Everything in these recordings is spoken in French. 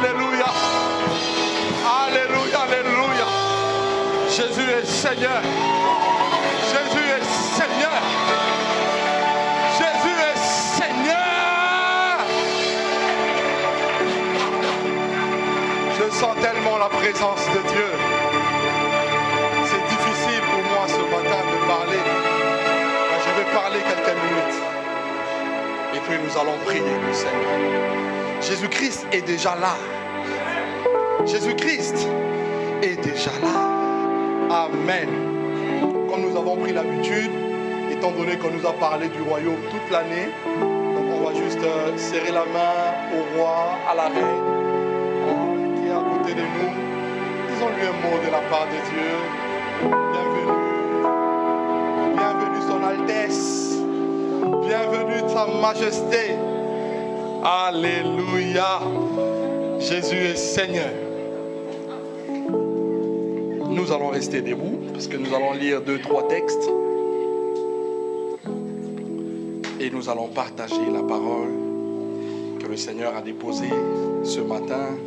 Alléluia. Alléluia, alléluia. Jésus est Seigneur. Jésus est Seigneur. Jésus est Seigneur. Je sens tellement la présence de Dieu. C'est difficile pour moi ce matin de parler. Mais je vais parler quelques minutes. Et puis nous allons prier le Seigneur. Jésus-Christ est déjà là. Jésus-Christ est déjà là. Amen. Comme nous avons pris l'habitude, étant donné qu'on nous a parlé du royaume toute l'année, donc on va juste serrer la main au roi, à la reine, qui est à côté de nous. Disons-lui un mot de la part de Dieu. Bienvenue. Bienvenue son Altesse. Bienvenue sa Majesté. Alléluia. Jésus est Seigneur. Nous allons rester debout parce que nous allons lire 2-3 textes et nous allons partager la parole que le Seigneur a déposée ce matin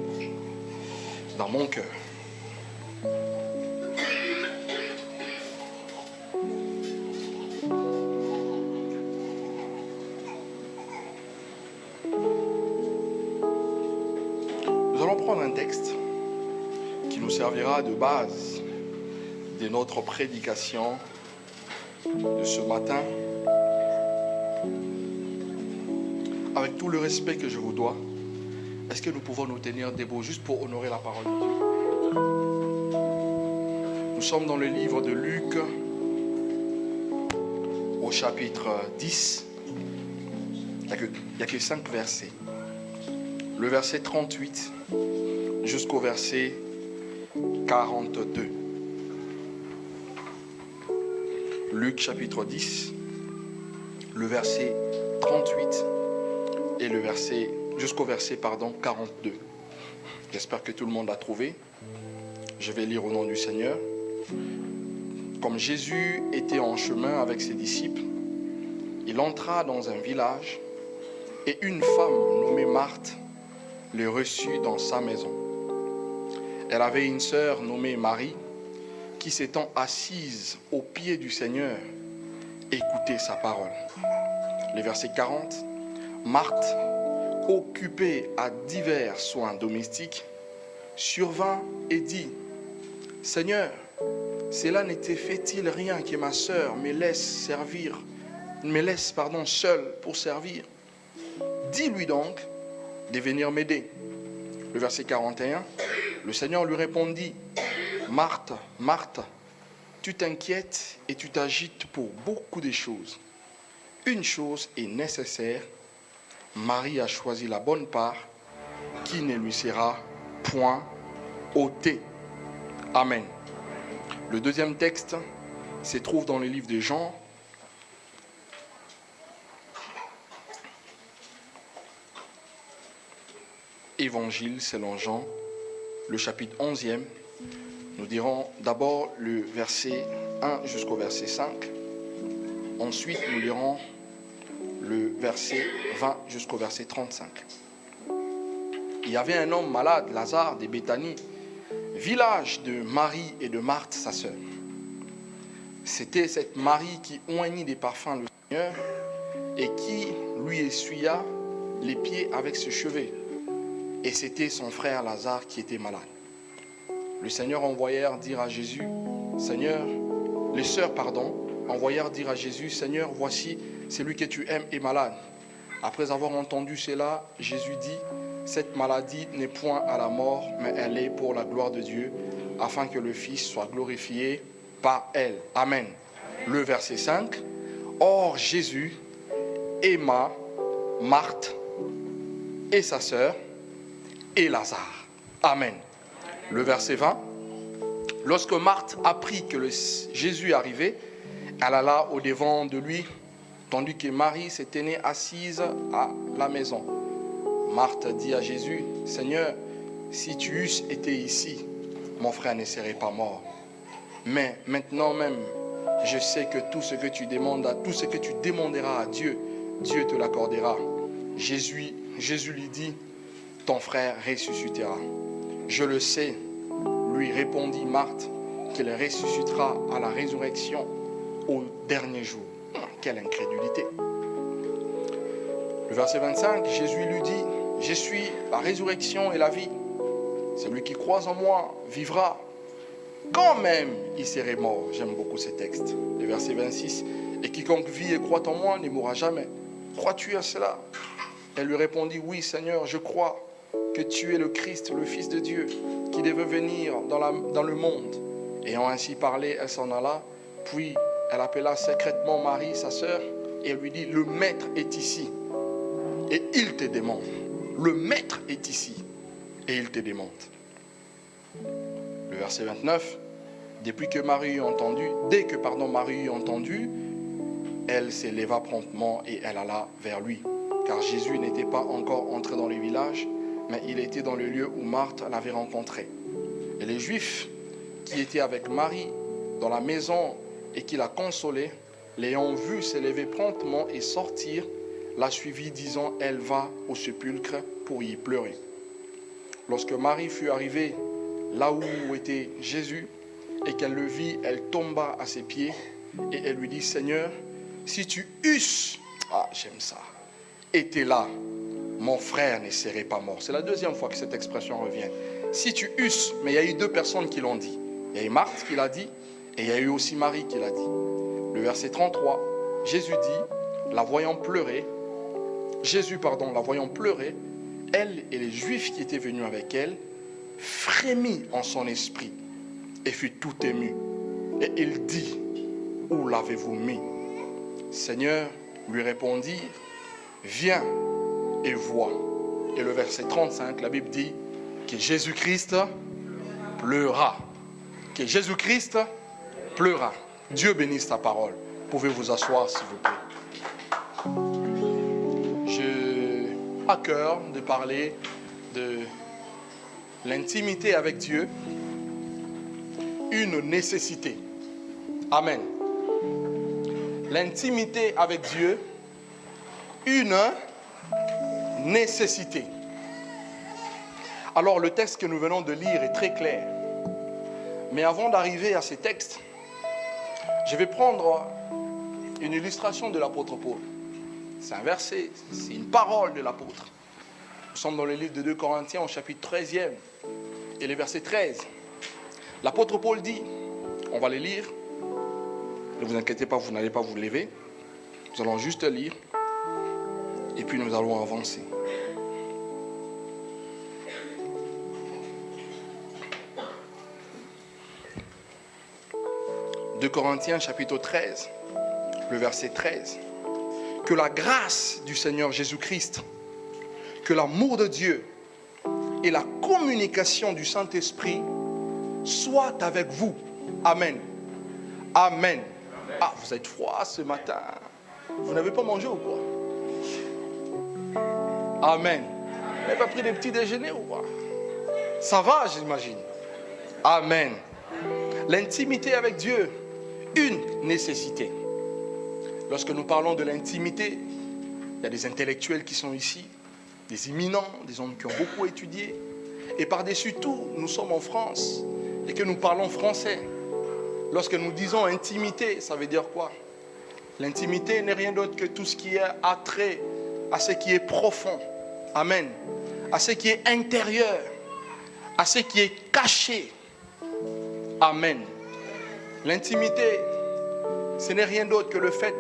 dans mon cœur. Nous allons prendre un texte qui nous servira de base de notre prédication de ce matin. Avec tout le respect que je vous dois, est-ce que nous pouvons nous tenir debout juste pour honorer la parole de Dieu? Nous sommes dans le livre de Luc, au chapitre 10. Il n'y a que 5 versets. Le verset 38 jusqu'au verset 42. Luc chapitre 10, le verset 38 et le verset jusqu'au verset 42. J'espère que tout le monde a trouvé. Je vais lire au nom du Seigneur. Comme Jésus était en chemin avec ses disciples, il entra dans un village et une femme nommée Marthe le reçut dans sa maison. Elle avait une sœur nommée Marie qui s'étant assise aux pieds du Seigneur, écoutait sa parole. Le verset 40, Marthe, occupée à divers soins domestiques, survint et dit, Seigneur, cela n'était fait-il rien que ma sœur me laisse seule pour servir. Dis-lui donc de venir m'aider. Le verset 41, le Seigneur lui répondit, Marthe, Marthe, tu t'inquiètes et tu t'agites pour beaucoup de choses. Une chose est nécessaire. Marie a choisi la bonne part qui ne lui sera point ôtée. Amen. Le deuxième texte se trouve dans le livre de Jean. Évangile selon Jean, le chapitre 11e. Nous dirons d'abord le verset 1 jusqu'au verset 5. Ensuite, nous lirons le verset 20 jusqu'au verset 35. Il y avait un homme malade, Lazare de Béthanie, village de Marie et de Marthe, sa sœur. C'était cette Marie qui oignit des parfums le Seigneur et qui lui essuya les pieds avec ses cheveux. Et c'était son frère Lazare qui était malade. Le Seigneur envoyèrent dire à Jésus, les sœurs envoyèrent dire à Jésus, Seigneur, voici, celui que tu aimes est malade. Après avoir entendu cela, Jésus dit, cette maladie n'est point à la mort, mais elle est pour la gloire de Dieu, afin que le Fils soit glorifié par elle. Amen. Le verset 5, or Jésus aima Marthe et sa sœur et Lazare. Amen. Le verset 20. Lorsque Marthe apprit que Jésus arrivait, elle alla au-devant de lui, tandis que Marie se tenait assise à la maison. Marthe dit à Jésus, Seigneur, si tu eusses été ici, mon frère ne serait pas mort. Mais maintenant même, je sais que tout ce que tu demanderas à Dieu, Dieu te l'accordera. Jésus lui dit, ton frère ressuscitera. Je le sais, lui répondit Marthe, qu'il ressuscitera à la résurrection au dernier jour. Quelle incrédulité. Le verset 25, Jésus lui dit, je suis la résurrection et la vie. Celui qui croit en moi vivra. Quand même il serait mort. J'aime beaucoup ce texte. Le verset 26, et quiconque vit et croit en moi ne mourra jamais. Crois-tu à cela? Elle lui répondit, oui Seigneur, je crois que tu es le Christ, le Fils de Dieu, qui devait venir dans le monde. Ayant ainsi parlé, elle s'en alla, puis elle appela secrètement Marie, sa sœur, et elle lui dit, le Maître est ici, et il te demande. Le Maître est ici, et il te demande. Le verset 29, dès que Marie eut entendu, elle s'éleva promptement et elle alla vers lui. Car Jésus n'était pas encore entré dans le village, mais il était dans le lieu où Marthe l'avait rencontré. Et les Juifs qui étaient avec Marie dans la maison et qui la consolaient, l'ayant vue s'élever promptement et sortir, la suivit, disant, elle va au sépulcre pour y pleurer. Lorsque Marie fut arrivée là où était Jésus et qu'elle le vit, elle tomba à ses pieds et elle lui dit, Seigneur, si tu eusses, j'aime ça, été là, mon frère ne serait pas mort. C'est la deuxième fois que cette expression revient. Si tu eusses, mais il y a eu deux personnes qui l'ont dit. Il y a eu Marthe qui l'a dit et il y a eu aussi Marie qui l'a dit. Le verset 33, Jésus dit, la voyant pleurer, elle et les Juifs qui étaient venus avec elle, frémit en son esprit et fut tout ému. Et il dit, où l'avez-vous mis? Seigneur, lui répondit, viens et vois. Et le verset 35, la Bible dit que Jésus-Christ pleura. Que Jésus-Christ pleura. Dieu bénisse ta parole. Pouvez vous asseoir s'il vous plaît. J'ai à cœur de parler de l'intimité avec Dieu, une nécessité. Amen. L'intimité avec Dieu, une nécessité. Alors le texte que nous venons de lire est très clair. Mais avant d'arriver à ces textes, je vais prendre une illustration de l'apôtre Paul. C'est un verset, c'est une parole de l'apôtre. Nous sommes dans le livre de 2 Corinthiens au chapitre 13e et le verset 13. L'apôtre Paul dit, on va les lire, ne vous inquiétez pas, vous n'allez pas vous lever. Nous allons juste lire et puis nous allons avancer. « 2 Corinthiens chapitre 13, le verset 13. Que la grâce du Seigneur Jésus-Christ, que l'amour de Dieu et la communication du Saint-Esprit soient avec vous. Amen. Amen. Ah, vous êtes froid ce matin. Vous n'avez pas mangé ou quoi? Amen. Vous n'avez pas pris des petits déjeuners ou quoi? Ça va, j'imagine. Amen. L'intimité avec Dieu, une nécessité. Lorsque nous parlons de l'intimité, il y a des intellectuels qui sont ici, des éminents, des hommes qui ont beaucoup étudié. Et par-dessus tout, nous sommes en France et que nous parlons français. Lorsque nous disons intimité, ça veut dire quoi? L'intimité n'est rien d'autre que tout ce qui est attrait à ce qui est profond. Amen. À ce qui est intérieur. À ce qui est caché. Amen. L'intimité, ce n'est rien d'autre que le fait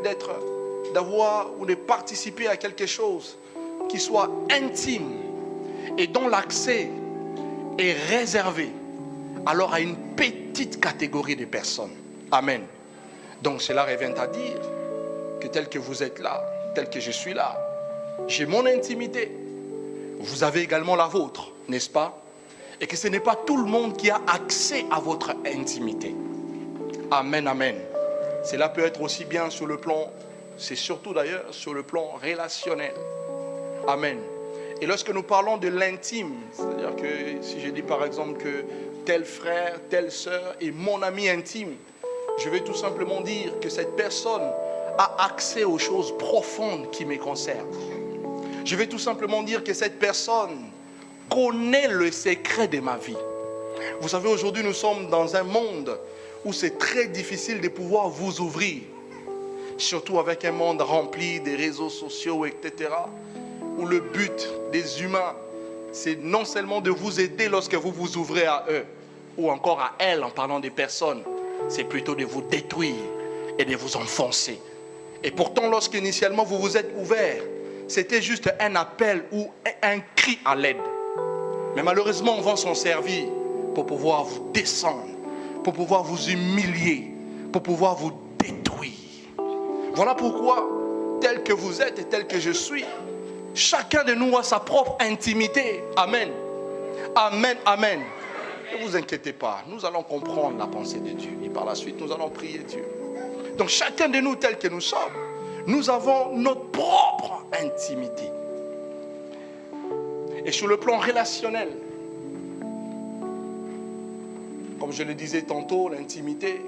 d'avoir ou de participer à quelque chose qui soit intime et dont l'accès est réservé alors à une petite catégorie de personnes. Amen. Donc cela revient à dire que tel que vous êtes là, tel que je suis là, j'ai mon intimité. Vous avez également la vôtre, n'est-ce pas? Et que ce n'est pas tout le monde qui a accès à votre intimité. Amen, amen. Cela peut être aussi bien sur le plan, c'est surtout d'ailleurs sur le plan relationnel. Amen. Et lorsque nous parlons de l'intime, c'est-à-dire que si je dis par exemple que tel frère, telle sœur est mon ami intime, je vais tout simplement dire que cette personne a accès aux choses profondes qui me concernent. Je vais tout simplement dire que cette personne connaît le secret de ma vie. Vous savez, aujourd'hui, nous sommes dans un monde où c'est très difficile de pouvoir vous ouvrir. Surtout avec un monde rempli des réseaux sociaux, etc. Où le but des humains, c'est non seulement de vous aider lorsque vous vous ouvrez à eux, ou encore à elles en parlant des personnes, c'est plutôt de vous détruire et de vous enfoncer. Et pourtant, lorsqu'initialement vous vous êtes ouvert, c'était juste un appel ou un cri à l'aide. Mais malheureusement, on va s'en servir pour pouvoir vous descendre, pour pouvoir vous humilier, pour pouvoir vous détruire. Voilà pourquoi, tel que vous êtes et tel que je suis, chacun de nous a sa propre intimité. Amen. Amen, amen. Ne vous inquiétez pas, nous allons comprendre la pensée de Dieu. Et par la suite, nous allons prier Dieu. Donc chacun de nous, tel que nous sommes, nous avons notre propre intimité. Et sur le plan relationnel, comme je le disais tantôt, l'intimité,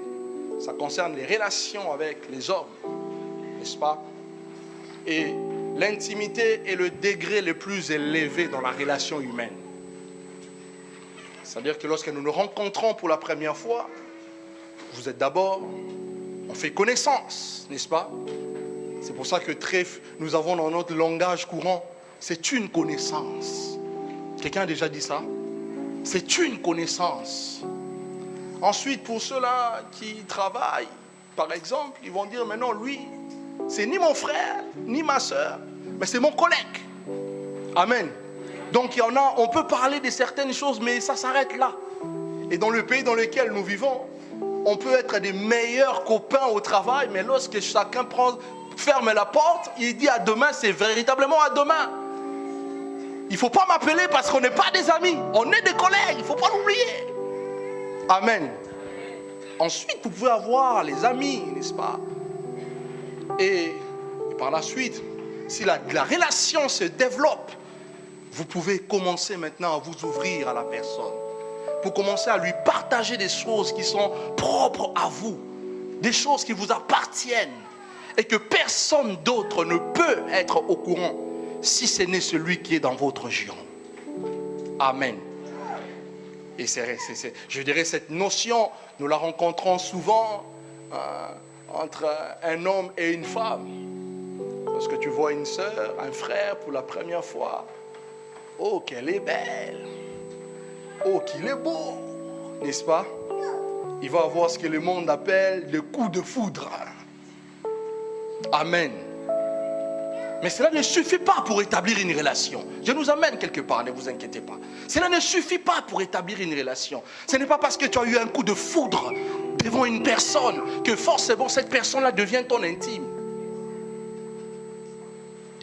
ça concerne les relations avec les hommes, n'est-ce pas? Et l'intimité est le degré le plus élevé dans la relation humaine. C'est-à-dire que lorsque nous nous rencontrons pour la première fois, vous êtes d'abord, on fait connaissance, n'est-ce pas? C'est pour ça que nous avons dans notre langage courant, c'est une connaissance. Quelqu'un a déjà dit ça? C'est une connaissance. Ensuite, pour ceux-là qui travaillent, par exemple, ils vont dire, mais non, lui, c'est ni mon frère, ni ma soeur, mais c'est mon collègue. Amen. Donc il y en a, on peut parler de certaines choses, mais ça s'arrête là. Et dans le pays dans lequel nous vivons, on peut être des meilleurs copains au travail, mais lorsque chacun ferme la porte, il dit à demain, c'est véritablement à demain. Il ne faut pas m'appeler parce qu'on n'est pas des amis, on est des collègues, il ne faut pas l'oublier. Amen. Ensuite, vous pouvez avoir les amis, n'est-ce pas? Et par la suite, si la relation se développe, vous pouvez commencer maintenant à vous ouvrir à la personne. Pour commencer à lui partager des choses qui sont propres à vous. Des choses qui vous appartiennent. Et que personne d'autre ne peut être au courant si ce n'est celui qui est dans votre giron. Amen. Et je dirais cette notion, nous la rencontrons souvent entre un homme et une femme. Lorsque tu vois une sœur, un frère pour la première fois, oh, qu'elle est belle. Oh, qu'il est beau. N'est-ce pas? Il va avoir ce que le monde appelle le coup de foudre. Amen. Mais cela ne suffit pas pour établir une relation. Je nous amène quelque part, ne vous inquiétez pas. Cela ne suffit pas pour établir une relation. Ce n'est pas parce que tu as eu un coup de foudre devant une personne que forcément cette personne-là devient ton intime.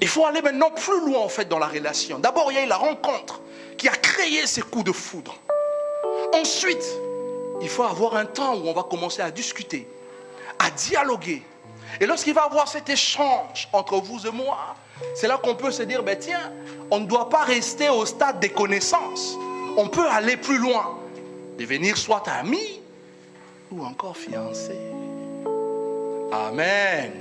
Il faut aller maintenant plus loin en fait dans la relation. D'abord, il y a eu la rencontre qui a créé ces coups de foudre. Ensuite, il faut avoir un temps où on va commencer à discuter, à dialoguer. Et lorsqu'il va y avoir cet échange entre vous et moi, c'est là qu'on peut se dire, ben tiens, on ne doit pas rester au stade des connaissances. On peut aller plus loin, devenir soit amis ou encore fiancés. Amen.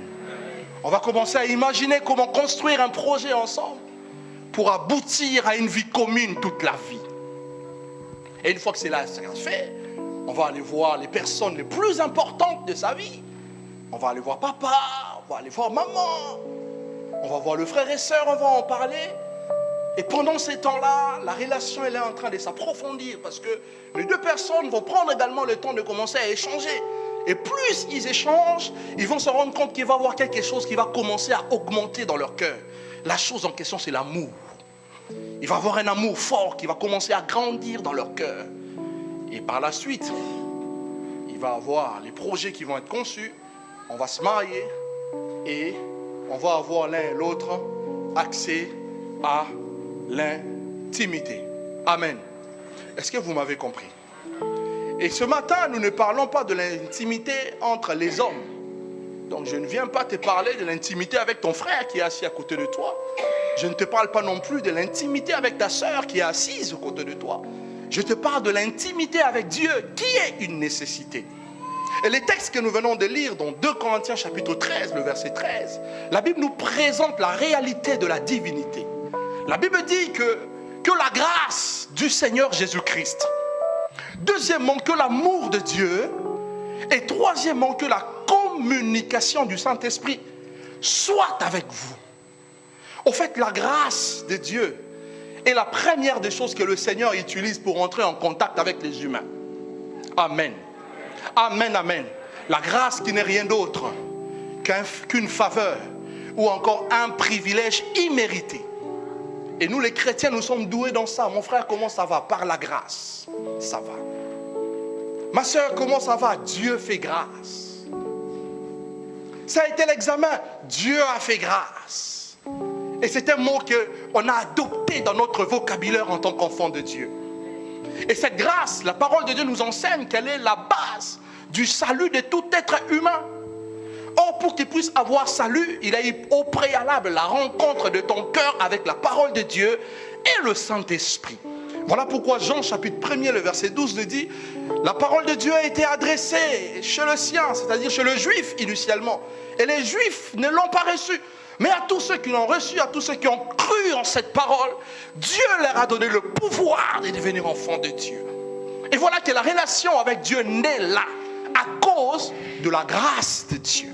On va commencer à imaginer comment construire un projet ensemble pour aboutir à une vie commune toute la vie. Et une fois que c'est là, c'est fait, on va aller voir les personnes les plus importantes de sa vie. On va aller voir papa, on va aller voir maman, on va voir le frère et sœur, on va en parler. Et pendant ces temps-là, la relation elle est en train de s'approfondir parce que les deux personnes vont prendre également le temps de commencer à échanger. Et plus ils échangent, ils vont se rendre compte qu'il va y avoir quelque chose qui va commencer à augmenter dans leur cœur. La chose en question, c'est l'amour. Il va y avoir un amour fort qui va commencer à grandir dans leur cœur. Et par la suite, il va y avoir les projets qui vont être conçus. On va se marier et on va avoir l'un et l'autre accès à l'intimité. Amen. Est-ce que vous m'avez compris? Et ce matin, nous ne parlons pas de l'intimité entre les hommes. Donc je ne viens pas te parler de l'intimité avec ton frère qui est assis à côté de toi. Je ne te parle pas non plus de l'intimité avec ta sœur qui est assise à côté de toi. Je te parle de l'intimité avec Dieu qui est une nécessité. Et les textes que nous venons de lire dans 2 Corinthiens chapitre 13, le verset 13, la Bible nous présente la réalité de la divinité. La Bible dit que que la grâce du Seigneur Jésus-Christ. Deuxièmement, que l'amour de Dieu. Et troisièmement, que la communication du Saint-Esprit soit avec vous. Au fait, la grâce de Dieu est la première des choses que le Seigneur utilise pour entrer en contact avec les humains. Amen. Amen, amen. La grâce qui n'est rien d'autre qu'une faveur ou encore un privilège immérité. Et nous les chrétiens, nous sommes doués dans ça. Mon frère, comment ça va? Par la grâce. Ça va. Ma soeur, comment ça va? Dieu fait grâce. Ça a été l'examen. Dieu a fait grâce. Et c'est un mot qu'on a adopté dans notre vocabulaire en tant qu'enfant de Dieu. Et cette grâce, la parole de Dieu nous enseigne qu'elle est la base du salut de tout être humain. Or, pour qu'il puisse avoir salut, il a eu au préalable la rencontre de ton cœur avec la parole de Dieu et le Saint-Esprit. Voilà pourquoi Jean chapitre 1er, le verset 12 nous dit: la parole de Dieu a été adressée chez le sien, c'est-à-dire chez le juif initialement. Et les juifs ne l'ont pas reçue. Mais à tous ceux qui l'ont reçu, à tous ceux qui ont cru en cette parole, Dieu leur a donné le pouvoir de devenir enfants de Dieu. Et voilà que la relation avec Dieu naît là, à cause de la grâce de Dieu.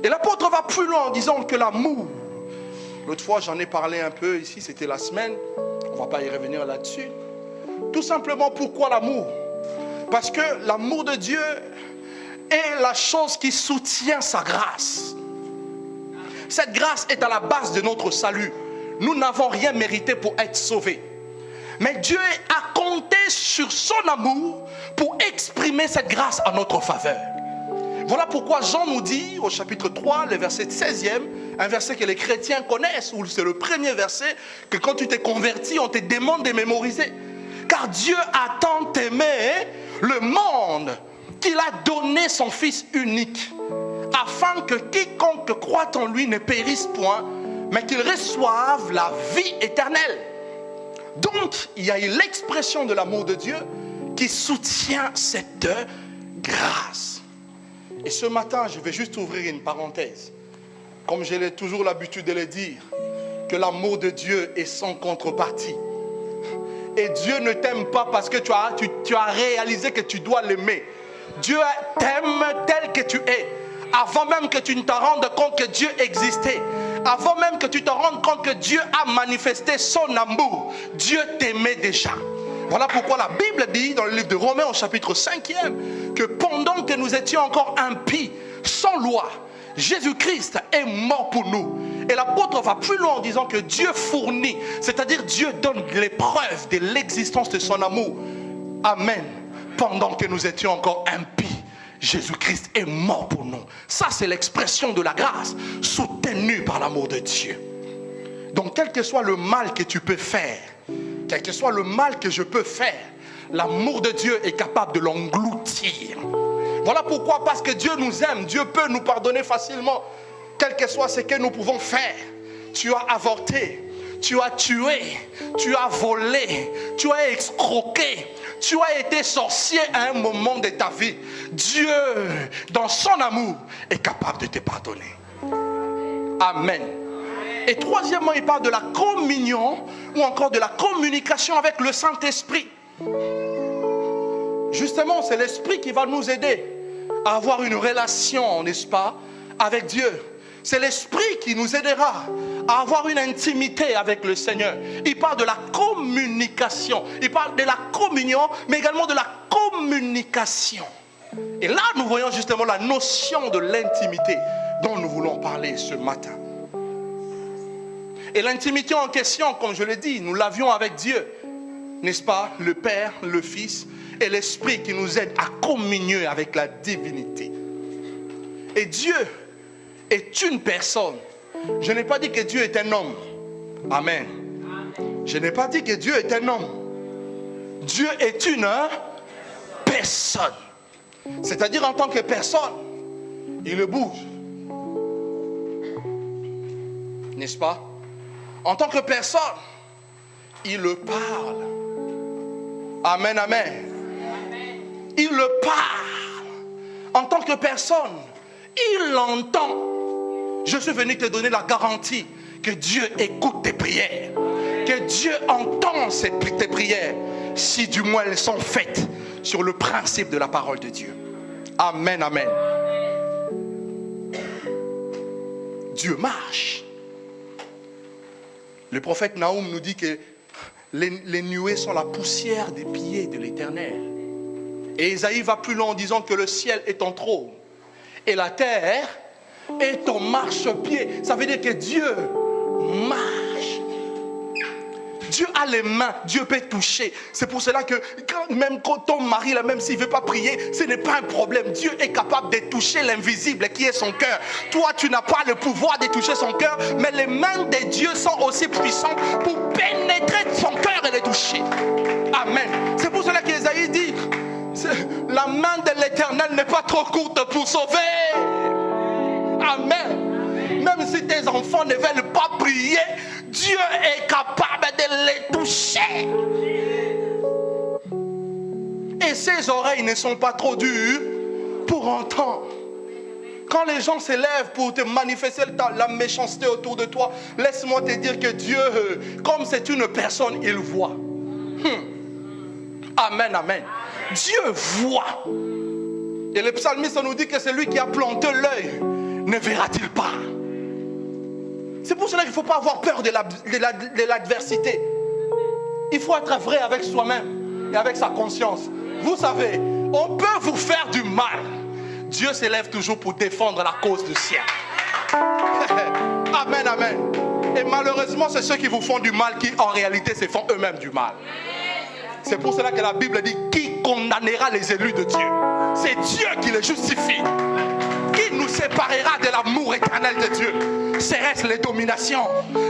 Et l'apôtre va plus loin en disant que l'amour, l'autre fois j'en ai parlé un peu ici, c'était la semaine, on ne va pas y revenir là-dessus. Tout simplement, pourquoi l'amour? Parce que l'amour de Dieu est la chose qui soutient sa grâce. Cette grâce est à la base de notre salut. Nous n'avons rien mérité pour être sauvés. Mais Dieu a compté sur son amour pour exprimer cette grâce en notre faveur. Voilà pourquoi Jean nous dit au chapitre 3, le verset 16e, un verset que les chrétiens connaissent, où c'est le premier verset que quand tu t'es converti, on te demande de mémoriser. Car Dieu a tant aimé le monde qu'il a donné son Fils unique, afin que quiconque croit en lui ne périsse point, mais qu'il reçoive la vie éternelle. Donc, il y a eu l'expression de l'amour de Dieu qui soutient cette grâce. Et ce matin, je vais juste ouvrir une parenthèse. Comme j'ai toujours l'habitude de le dire, que l'amour de Dieu est sans contrepartie. Et Dieu ne t'aime pas parce que tu as réalisé que tu dois l'aimer. Dieu t'aime tel que tu es. Avant même que tu ne te rendes compte que Dieu existait, avant même que tu te rendes compte que Dieu a manifesté son amour, Dieu t'aimait déjà. Voilà pourquoi la Bible dit dans le livre de Romains au chapitre 5e que pendant que nous étions encore impies, sans loi, Jésus-Christ est mort pour nous. Et l'apôtre va plus loin en disant que Dieu fournit, c'est-à-dire Dieu donne les preuves de l'existence de son amour. Amen. Pendant que nous étions encore impies, Jésus-Christ est mort pour nous. Ça, c'est l'expression de la grâce soutenue par l'amour de Dieu. Donc, quel que soit le mal que tu peux faire, quel que soit le mal que je peux faire, l'amour de Dieu est capable de l'engloutir. Voilà pourquoi, parce que Dieu nous aime, Dieu peut nous pardonner facilement, quel que soit ce que nous pouvons faire. Tu as avorté, tu as tué, tu as volé, tu as escroqué, tu as été sorcier à un moment de ta vie. Dieu, dans son amour, est capable de te pardonner. Amen. Et troisièmement, il parle de la communion ou encore de la communication avec le Saint-Esprit. Justement, c'est l'Esprit qui va nous aider à avoir une relation, n'est-ce pas, avec Dieu. C'est l'Esprit qui nous aidera à avoir une intimité avec le Seigneur. Il parle de la communication. Il parle de la communion, mais également de la communication. Et là, nous voyons justement la notion de l'intimité dont nous voulons parler ce matin. Et l'intimité en question, comme je l'ai dit, nous l'avions avec Dieu. N'est-ce pas? Le Père, le Fils et l'Esprit qui nous aident à communier avec la divinité. Et Dieu est une personne. Je n'ai pas dit que Dieu est un homme. Amen. Je n'ai pas dit que Dieu est un homme. Dieu est une personne. C'est-à-dire en tant que personne, il bouge. N'est-ce pas? En tant que personne, il le parle. Amen, amen. Il le parle. En tant que personne, il l'entend. Je suis venu te donner la garantie que Dieu écoute tes prières. que Dieu entend tes prières, si du moins elles sont faites sur le principe de la parole de Dieu. Amen, amen. Dieu marche. Le prophète Naoum nous dit que les nuées sont la poussière des pieds de l'Éternel. Et Isaïe va plus loin en disant que le ciel est ton trône et la terre est ton marchepied. Ça veut dire que Dieu marche. Dieu a les mains, Dieu peut toucher. C'est pour cela que même quand ton mari, là, même s'il ne veut pas prier, ce n'est pas un problème. Dieu est capable de toucher l'invisible qui est son cœur. Toi, tu n'as pas le pouvoir de toucher son cœur, mais les mains de Dieu sont aussi puissantes pour pénétrer son cœur et le toucher. Amen. C'est pour cela qu'Ésaïe dit, la main de l'Éternel n'est pas trop courte pour sauver. Amen. Même si tes enfants ne veulent pas prier, Dieu est capable de les toucher. Et ses oreilles ne sont pas trop dures pour entendre. Quand les gens s'élèvent pour te manifester la méchanceté autour de toi, laisse-moi te dire que Dieu, comme c'est une personne, il voit. Amen, amen. Dieu voit. Et le psalmiste nous dit que celui qui a planté l'œil ne verra-t-il pas? C'est pour cela qu'il ne faut pas avoir peur de l'adversité. Il faut être vrai avec soi-même et avec sa conscience. Vous savez, on peut vous faire du mal. Dieu s'élève toujours pour défendre la cause du ciel. Amen, amen. Et malheureusement, c'est ceux qui vous font du mal qui en réalité se font eux-mêmes du mal. C'est pour cela que la Bible dit qui condamnera les élus de Dieu? C'est Dieu qui les justifie. Qui nous séparera de l'amour éternel de Dieu? Serait-ce les dominations,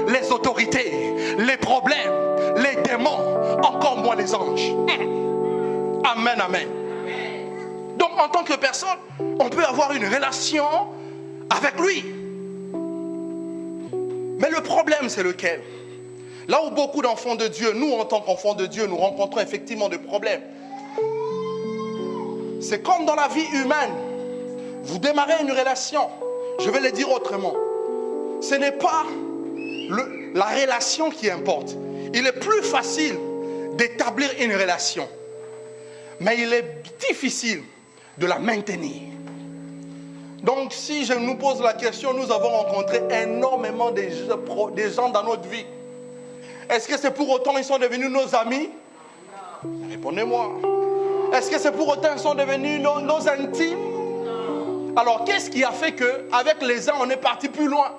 les autorités, les problèmes, les démons, encore moins les anges? Amen, amen. Donc en tant que personne, on peut avoir une relation avec lui. Mais le problème, c'est lequel? Là où beaucoup d'enfants de Dieu, nous en tant qu'enfants de Dieu, nous rencontrons effectivement des problèmes. C'est comme dans la vie humaine. Vous démarrez une relation. Je vais le dire autrement. Ce n'est pas la relation qui importe. Il est plus facile d'établir une relation. Mais il est difficile de la maintenir. Donc si je nous pose la question, nous avons rencontré énormément de gens dans notre vie. Est-ce que c'est pour autant qu'ils sont devenus nos amis? Répondez-moi. Est-ce que c'est pour autant qu'ils sont devenus nos intimes? Alors qu'est-ce qui a fait qu'avec les uns on est parti plus loin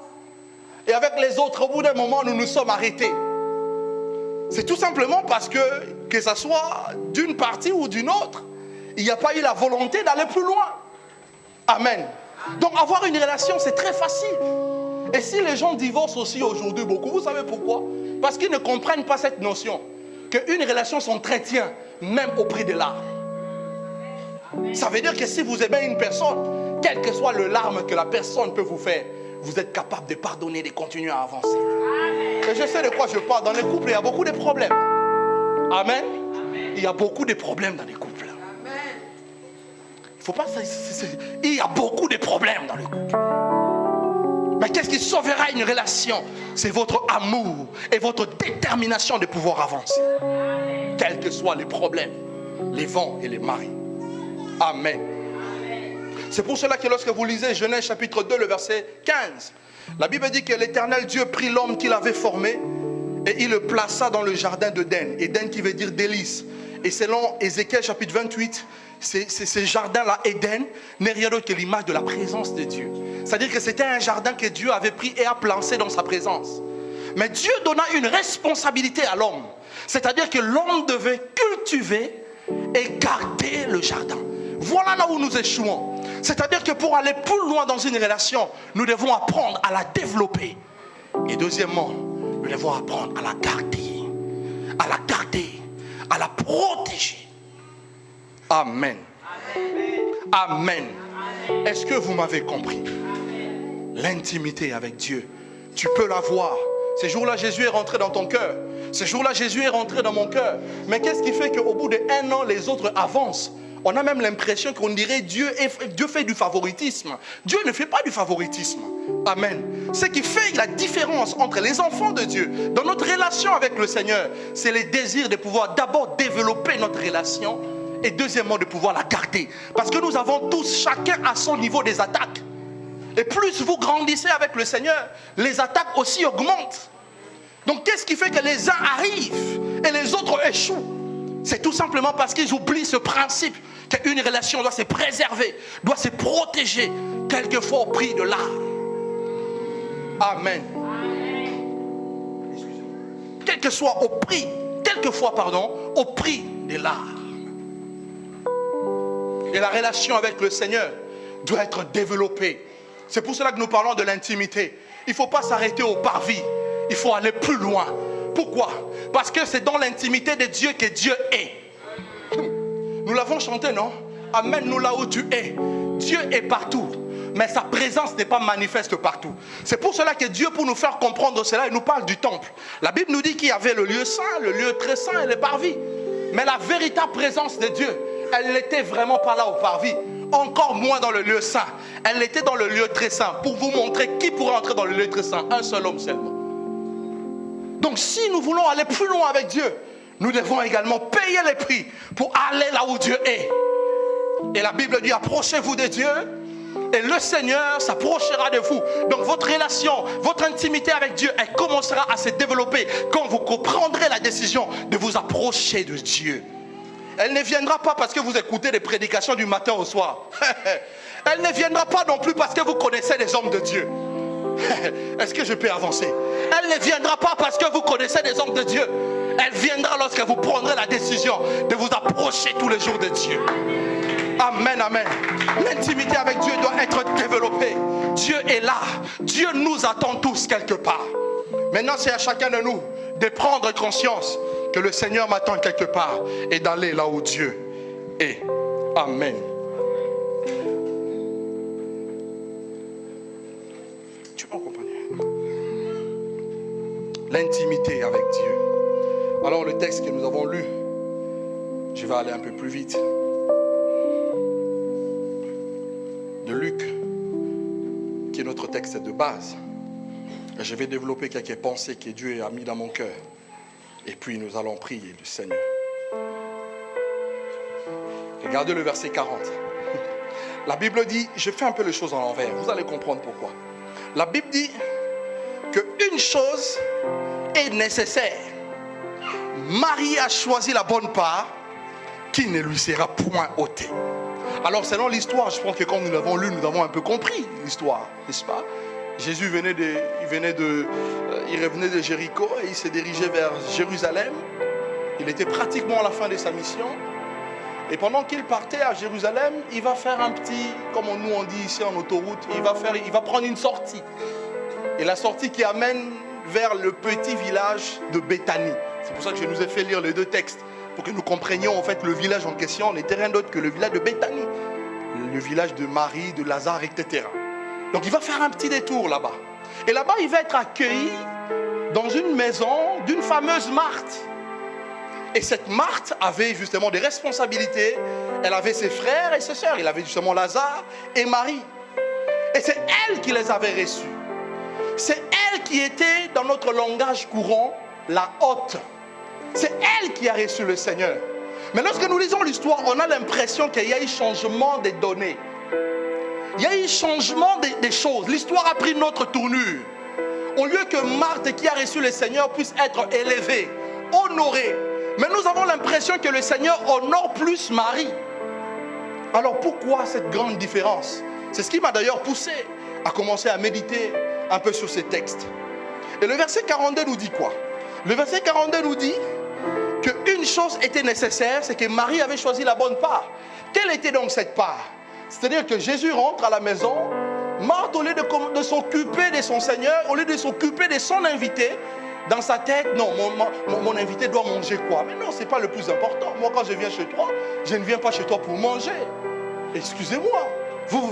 et avec les autres au bout d'un moment nous nous sommes arrêtés? C'est tout simplement parce que ce soit d'une partie ou d'une autre, il n'y a pas eu la volonté d'aller plus loin. Amen. Donc avoir une relation c'est très facile. Et si les gens divorcent aussi aujourd'hui beaucoup, vous savez pourquoi? Parce qu'ils ne comprennent pas cette notion qu'une relation s'entretient même au prix des larmes. Ça veut dire que si vous aimez une personne, quel que soit le larme que la personne peut vous faire, vous êtes capable de pardonner, de continuer à avancer. Et je sais de quoi je parle. Dans les couples, il y a beaucoup de problèmes. Amen. Il y a beaucoup de problèmes dans les couples. Il faut pas. Il y a beaucoup de problèmes dans les couples. Mais qu'est-ce qui sauvera une relation? C'est votre amour et votre détermination de pouvoir avancer. Quels que soient les problèmes, les vents et les marées. Amen. C'est pour cela que lorsque vous lisez Genèse chapitre 2, le verset 15, la Bible dit que l'Éternel Dieu prit l'homme qu'il avait formé et il le plaça dans le jardin d'Éden. Éden qui veut dire délice. Et selon Ézéchiel chapitre 28, ce jardin-là, Éden, n'est rien d'autre que l'image de la présence de Dieu. C'est-à-dire que c'était un jardin que Dieu avait pris et a placé dans sa présence. Mais Dieu donna une responsabilité à l'homme. C'est-à-dire que l'homme devait cultiver et garder le jardin. Voilà là où nous échouons. C'est-à-dire que pour aller plus loin dans une relation, nous devons apprendre à la développer. Et deuxièmement, nous devons apprendre à la garder. À la garder. À la protéger. Amen. Amen. Est-ce que vous m'avez compris? L'intimité avec Dieu, tu peux l'avoir. Ce jour-là, Jésus est rentré dans ton cœur. Ce jour-là, Jésus est rentré dans mon cœur. Mais qu'est-ce qui fait qu'au bout d'1 an, les autres avancent On a même l'impression qu'on dirait Dieu fait du favoritisme. Dieu ne fait pas du favoritisme. Amen. Ce qui fait la différence entre les enfants de Dieu, dans notre relation avec le Seigneur, c'est le désir de pouvoir d'abord développer notre relation et deuxièmement de pouvoir la garder. Parce que nous avons tous, chacun à son niveau des attaques. Et plus vous grandissez avec le Seigneur, les attaques aussi augmentent. Donc qu'est-ce qui fait que les uns arrivent et les autres échouent? C'est tout simplement parce qu'ils oublient ce principe qu'une relation doit se préserver, doit se protéger, quelquefois au prix de l'art. Amen. Quelquefois au prix de l'art. Et la relation avec le Seigneur doit être développée. C'est pour cela que nous parlons de l'intimité. Il ne faut pas s'arrêter au parvis. Il faut aller plus loin. Pourquoi? Parce que c'est dans l'intimité de Dieu que Dieu est. Nous l'avons chanté, non? Amène-nous là où tu es. Dieu est partout, mais sa présence n'est pas manifeste partout. C'est pour cela que Dieu, pour nous faire comprendre cela, il nous parle du temple. La Bible nous dit qu'il y avait le lieu saint, le lieu très saint et le parvis. Mais la véritable présence de Dieu, elle n'était vraiment pas là au parvis. Encore moins dans le lieu saint. Elle était dans le lieu très saint. Pour vous montrer qui pourrait entrer dans le lieu très saint. Un seul homme seulement. Donc si nous voulons aller plus loin avec Dieu, nous devons également payer les prix pour aller là où Dieu est. Et la Bible dit, approchez-vous de Dieu et le Seigneur s'approchera de vous. Donc votre relation, votre intimité avec Dieu, elle commencera à se développer quand vous comprendrez la décision de vous approcher de Dieu. Elle ne viendra pas parce que vous écoutez des prédications du matin au soir. Elle ne viendra pas non plus parce que vous connaissez les hommes de Dieu. Est-ce que je peux avancer? Elle ne viendra pas parce que vous connaissez des hommes de Dieu. Elle viendra lorsque vous prendrez la décision de vous approcher tous les jours de Dieu. Amen, amen. L'intimité avec Dieu doit être développée. Dieu est là. Dieu nous attend tous quelque part. Maintenant, c'est à chacun de nous de prendre conscience que le Seigneur m'attend quelque part et d'aller là où Dieu est. Amen. Tu m'accompagnes. L'intimité avec Dieu. Alors le texte que nous avons lu, je vais aller un peu plus vite. De Luc, qui est notre texte de base. Et je vais développer quelques pensées que Dieu a mis dans mon cœur. Et puis nous allons prier le Seigneur. Regardez le verset 40. La Bible dit, je fais un peu les choses en l'envers, vous allez comprendre pourquoi. La Bible dit qu'une chose est nécessaire. Marie a choisi la bonne part qui ne lui sera point ôtée. Alors selon l'histoire, je pense que quand nous l'avons lu, nous avons un peu compris l'histoire, n'est-ce pas? Jésus revenait de Jéricho et il s'est dirigé vers Jérusalem. Il était pratiquement à la fin de sa mission. Et pendant qu'il partait à Jérusalem, il va faire un petit, comme nous on dit ici en autoroute, il va prendre une sortie. Et la sortie qui amène vers le petit village de Béthanie. C'est pour ça que je nous ai fait lire les deux textes, pour que nous comprenions en fait le village en question n'était rien d'autre que le village de Béthanie. Le village de Marie, de Lazare, etc. Donc il va faire un petit détour là-bas. Et là-bas, il va être accueilli dans une maison d'une fameuse Marthe. Et cette Marthe avait justement des responsabilités. Elle avait ses frères et ses sœurs. Il avait justement Lazare et Marie. Et c'est elle qui les avait reçus. C'est elle qui était, dans notre langage courant, la hôte. C'est elle qui a reçu le Seigneur. Mais lorsque nous lisons l'histoire, on a l'impression qu'il y a eu changement des données. Il y a eu changement des choses. L'histoire a pris une autre tournure. Au lieu que Marthe, qui a reçu le Seigneur, puisse être élevée, honorée. Mais nous avons l'impression que le Seigneur honore plus Marie. Alors pourquoi cette grande différence? C'est ce qui m'a d'ailleurs poussé à commencer à méditer un peu sur ces textes. Et le verset 42 nous dit quoi? Le verset 42 nous dit qu'une chose était nécessaire, c'est que Marie avait choisi la bonne part. Quelle était donc cette part? C'est-à-dire que Jésus rentre à la maison, Marthe, au lieu de s'occuper de son Seigneur, au lieu de s'occuper de son invité, dans sa tête, non, mon invité doit manger quoi? Mais non, ce n'est pas le plus important. Moi, quand je viens chez toi, je ne viens pas chez toi pour manger. Excusez-moi.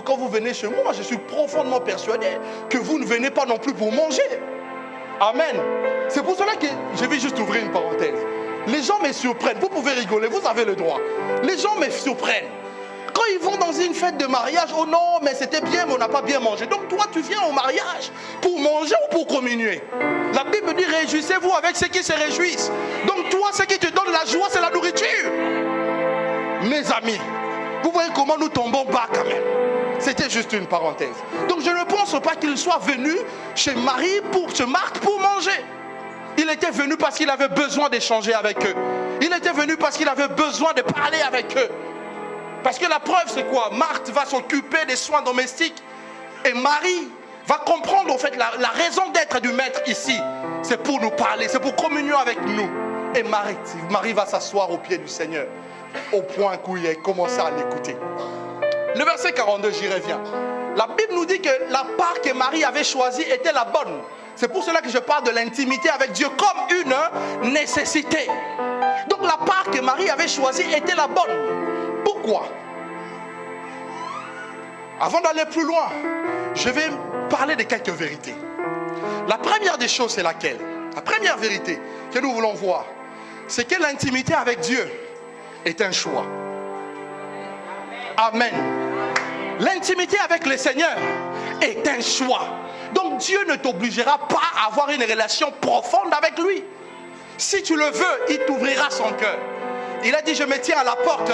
Quand vous venez chez moi, je suis profondément persuadé que vous ne venez pas non plus pour manger. Amen. C'est pour cela que je vais juste ouvrir une parenthèse. Les gens me surprennent. Vous pouvez rigoler, vous avez le droit. Les gens me surprennent. Quand ils vont dans une fête de mariage, oh non, mais c'était bien, mais on n'a pas bien mangé. Donc toi, tu viens au mariage pour manger ou pour communier? La Bible dit, réjouissez-vous avec ceux qui se réjouissent. Donc toi, ce qui te donne la joie, c'est la nourriture. Mes amis, vous voyez comment nous tombons bas quand même. C'était juste une parenthèse. Donc je ne pense pas qu'il soit venu chez Marthe pour manger. Il était venu parce qu'il avait besoin d'échanger avec eux. Il était venu parce qu'il avait besoin de parler avec eux. Parce que la preuve, c'est quoi? Marthe va s'occuper des soins domestiques. Et Marie va comprendre en fait la raison d'être du maître ici. C'est pour nous parler, c'est pour communier avec nous. Et Marie va s'asseoir au pied du Seigneur. Au point où il a commencé à l'écouter. Le verset 42, j'y reviens. La Bible nous dit que la part que Marie avait choisie était la bonne. C'est pour cela que je parle de l'intimité avec Dieu comme une nécessité. Donc la part que Marie avait choisie était la bonne. Pourquoi? Avant d'aller plus loin, je vais parler de quelques vérités. La première des choses, c'est laquelle? La première vérité que nous voulons voir, c'est que l'intimité avec Dieu est un choix. Amen. L'intimité avec le Seigneur est un choix. Donc Dieu ne t'obligera pas à avoir une relation profonde avec lui. Si tu le veux, il t'ouvrira son cœur. Il a dit, je me tiens à la porte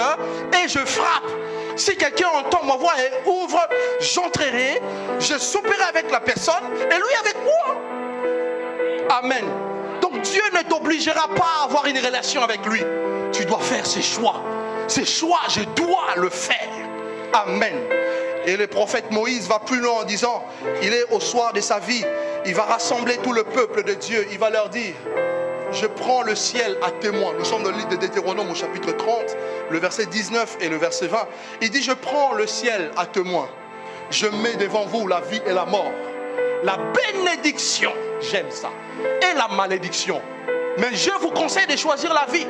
et je frappe. Si quelqu'un entend ma voix et ouvre, j'entrerai, je souperai avec la personne et lui avec moi. Amen. Donc Dieu ne t'obligera pas à avoir une relation avec lui. Tu dois faire ses choix. Ces choix, je dois le faire. Amen. Et le prophète Moïse va plus loin en disant, il est au soir de sa vie, il va rassembler tout le peuple de Dieu. Il va leur dire, je prends le ciel à témoin. Nous sommes dans le livre de Deutéronome au chapitre 30, le verset 19 et le verset 20. Il dit, je prends le ciel à témoin. Je mets devant vous la vie et la mort. La bénédiction, j'aime ça, et la malédiction. Mais je vous conseille de choisir la vie.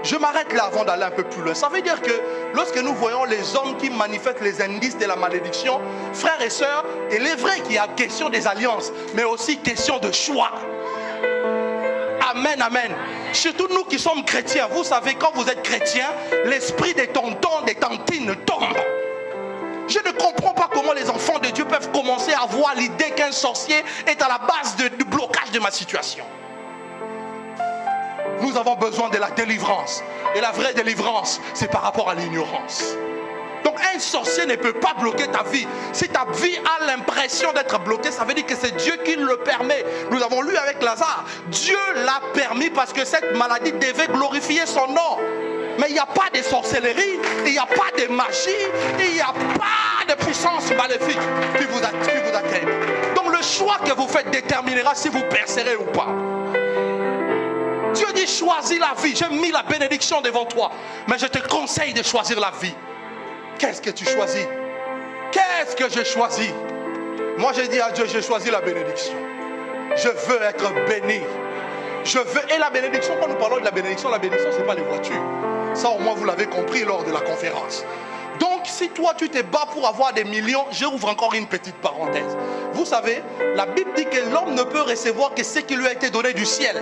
Je m'arrête là avant d'aller un peu plus loin. Ça veut dire que lorsque nous voyons les hommes qui manifestent les indices de la malédiction, frères et sœurs, il est vrai qu'il y a question des alliances, mais aussi question de choix. Amen, amen. Surtout nous qui sommes chrétiens, vous savez, quand vous êtes chrétien, l'esprit des tontons, des tantines tombe. Je ne comprends pas comment les enfants de Dieu peuvent commencer à avoir l'idée qu'un sorcier est à la base du blocage de ma situation. Nous avons besoin de la délivrance. Et la vraie délivrance, c'est par rapport à l'ignorance. Donc un sorcier ne peut pas bloquer ta vie. Si ta vie a l'impression d'être bloquée, ça veut dire que c'est Dieu qui le permet. Nous avons lu avec Lazare. Dieu l'a permis parce que cette maladie devait glorifier son nom. Mais il n'y a pas de sorcellerie, il n'y a pas de magie, il n'y a pas de puissance maléfique qui vous atteigne. Donc le choix que vous faites déterminera si vous percérez ou pas. Dieu dit choisis la vie. J'ai mis la bénédiction devant toi. Mais je te conseille de choisir la vie. Qu'est-ce que tu choisis? Qu'est-ce que je choisis? Moi j'ai dit à Dieu, j'ai choisi la bénédiction. Je veux être béni. Je veux. Et la bénédiction, quand nous parlons de la bénédiction, ce n'est pas les voitures. Ça au moins vous l'avez compris lors de la conférence. Donc si toi tu te bats pour avoir des millions, j'ouvre encore une petite parenthèse. Vous savez, la Bible dit que l'homme ne peut recevoir que ce qui lui a été donné du ciel.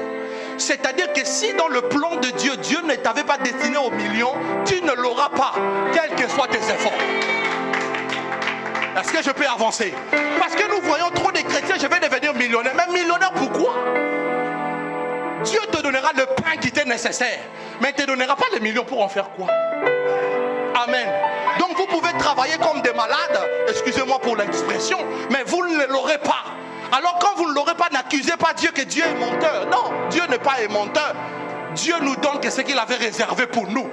C'est-à-dire que si dans le plan de Dieu, Dieu ne t'avait pas destiné aux millions, tu ne l'auras pas, quels que soient tes efforts. Est-ce que je peux avancer? Parce que nous voyons trop de chrétiens, je vais devenir millionnaire. Mais millionnaire pourquoi? Dieu te donnera le pain qui t'est nécessaire, mais il ne te donnera pas les millions pour en faire quoi? Amen. Donc vous pouvez travailler comme des malades, excusez-moi pour l'expression, mais vous ne l'aurez pas. Alors quand vous ne l'aurez pas, n'accusez pas Dieu que Dieu est menteur. Non, Dieu n'est pas menteur. Dieu nous donne que ce qu'il avait réservé pour nous.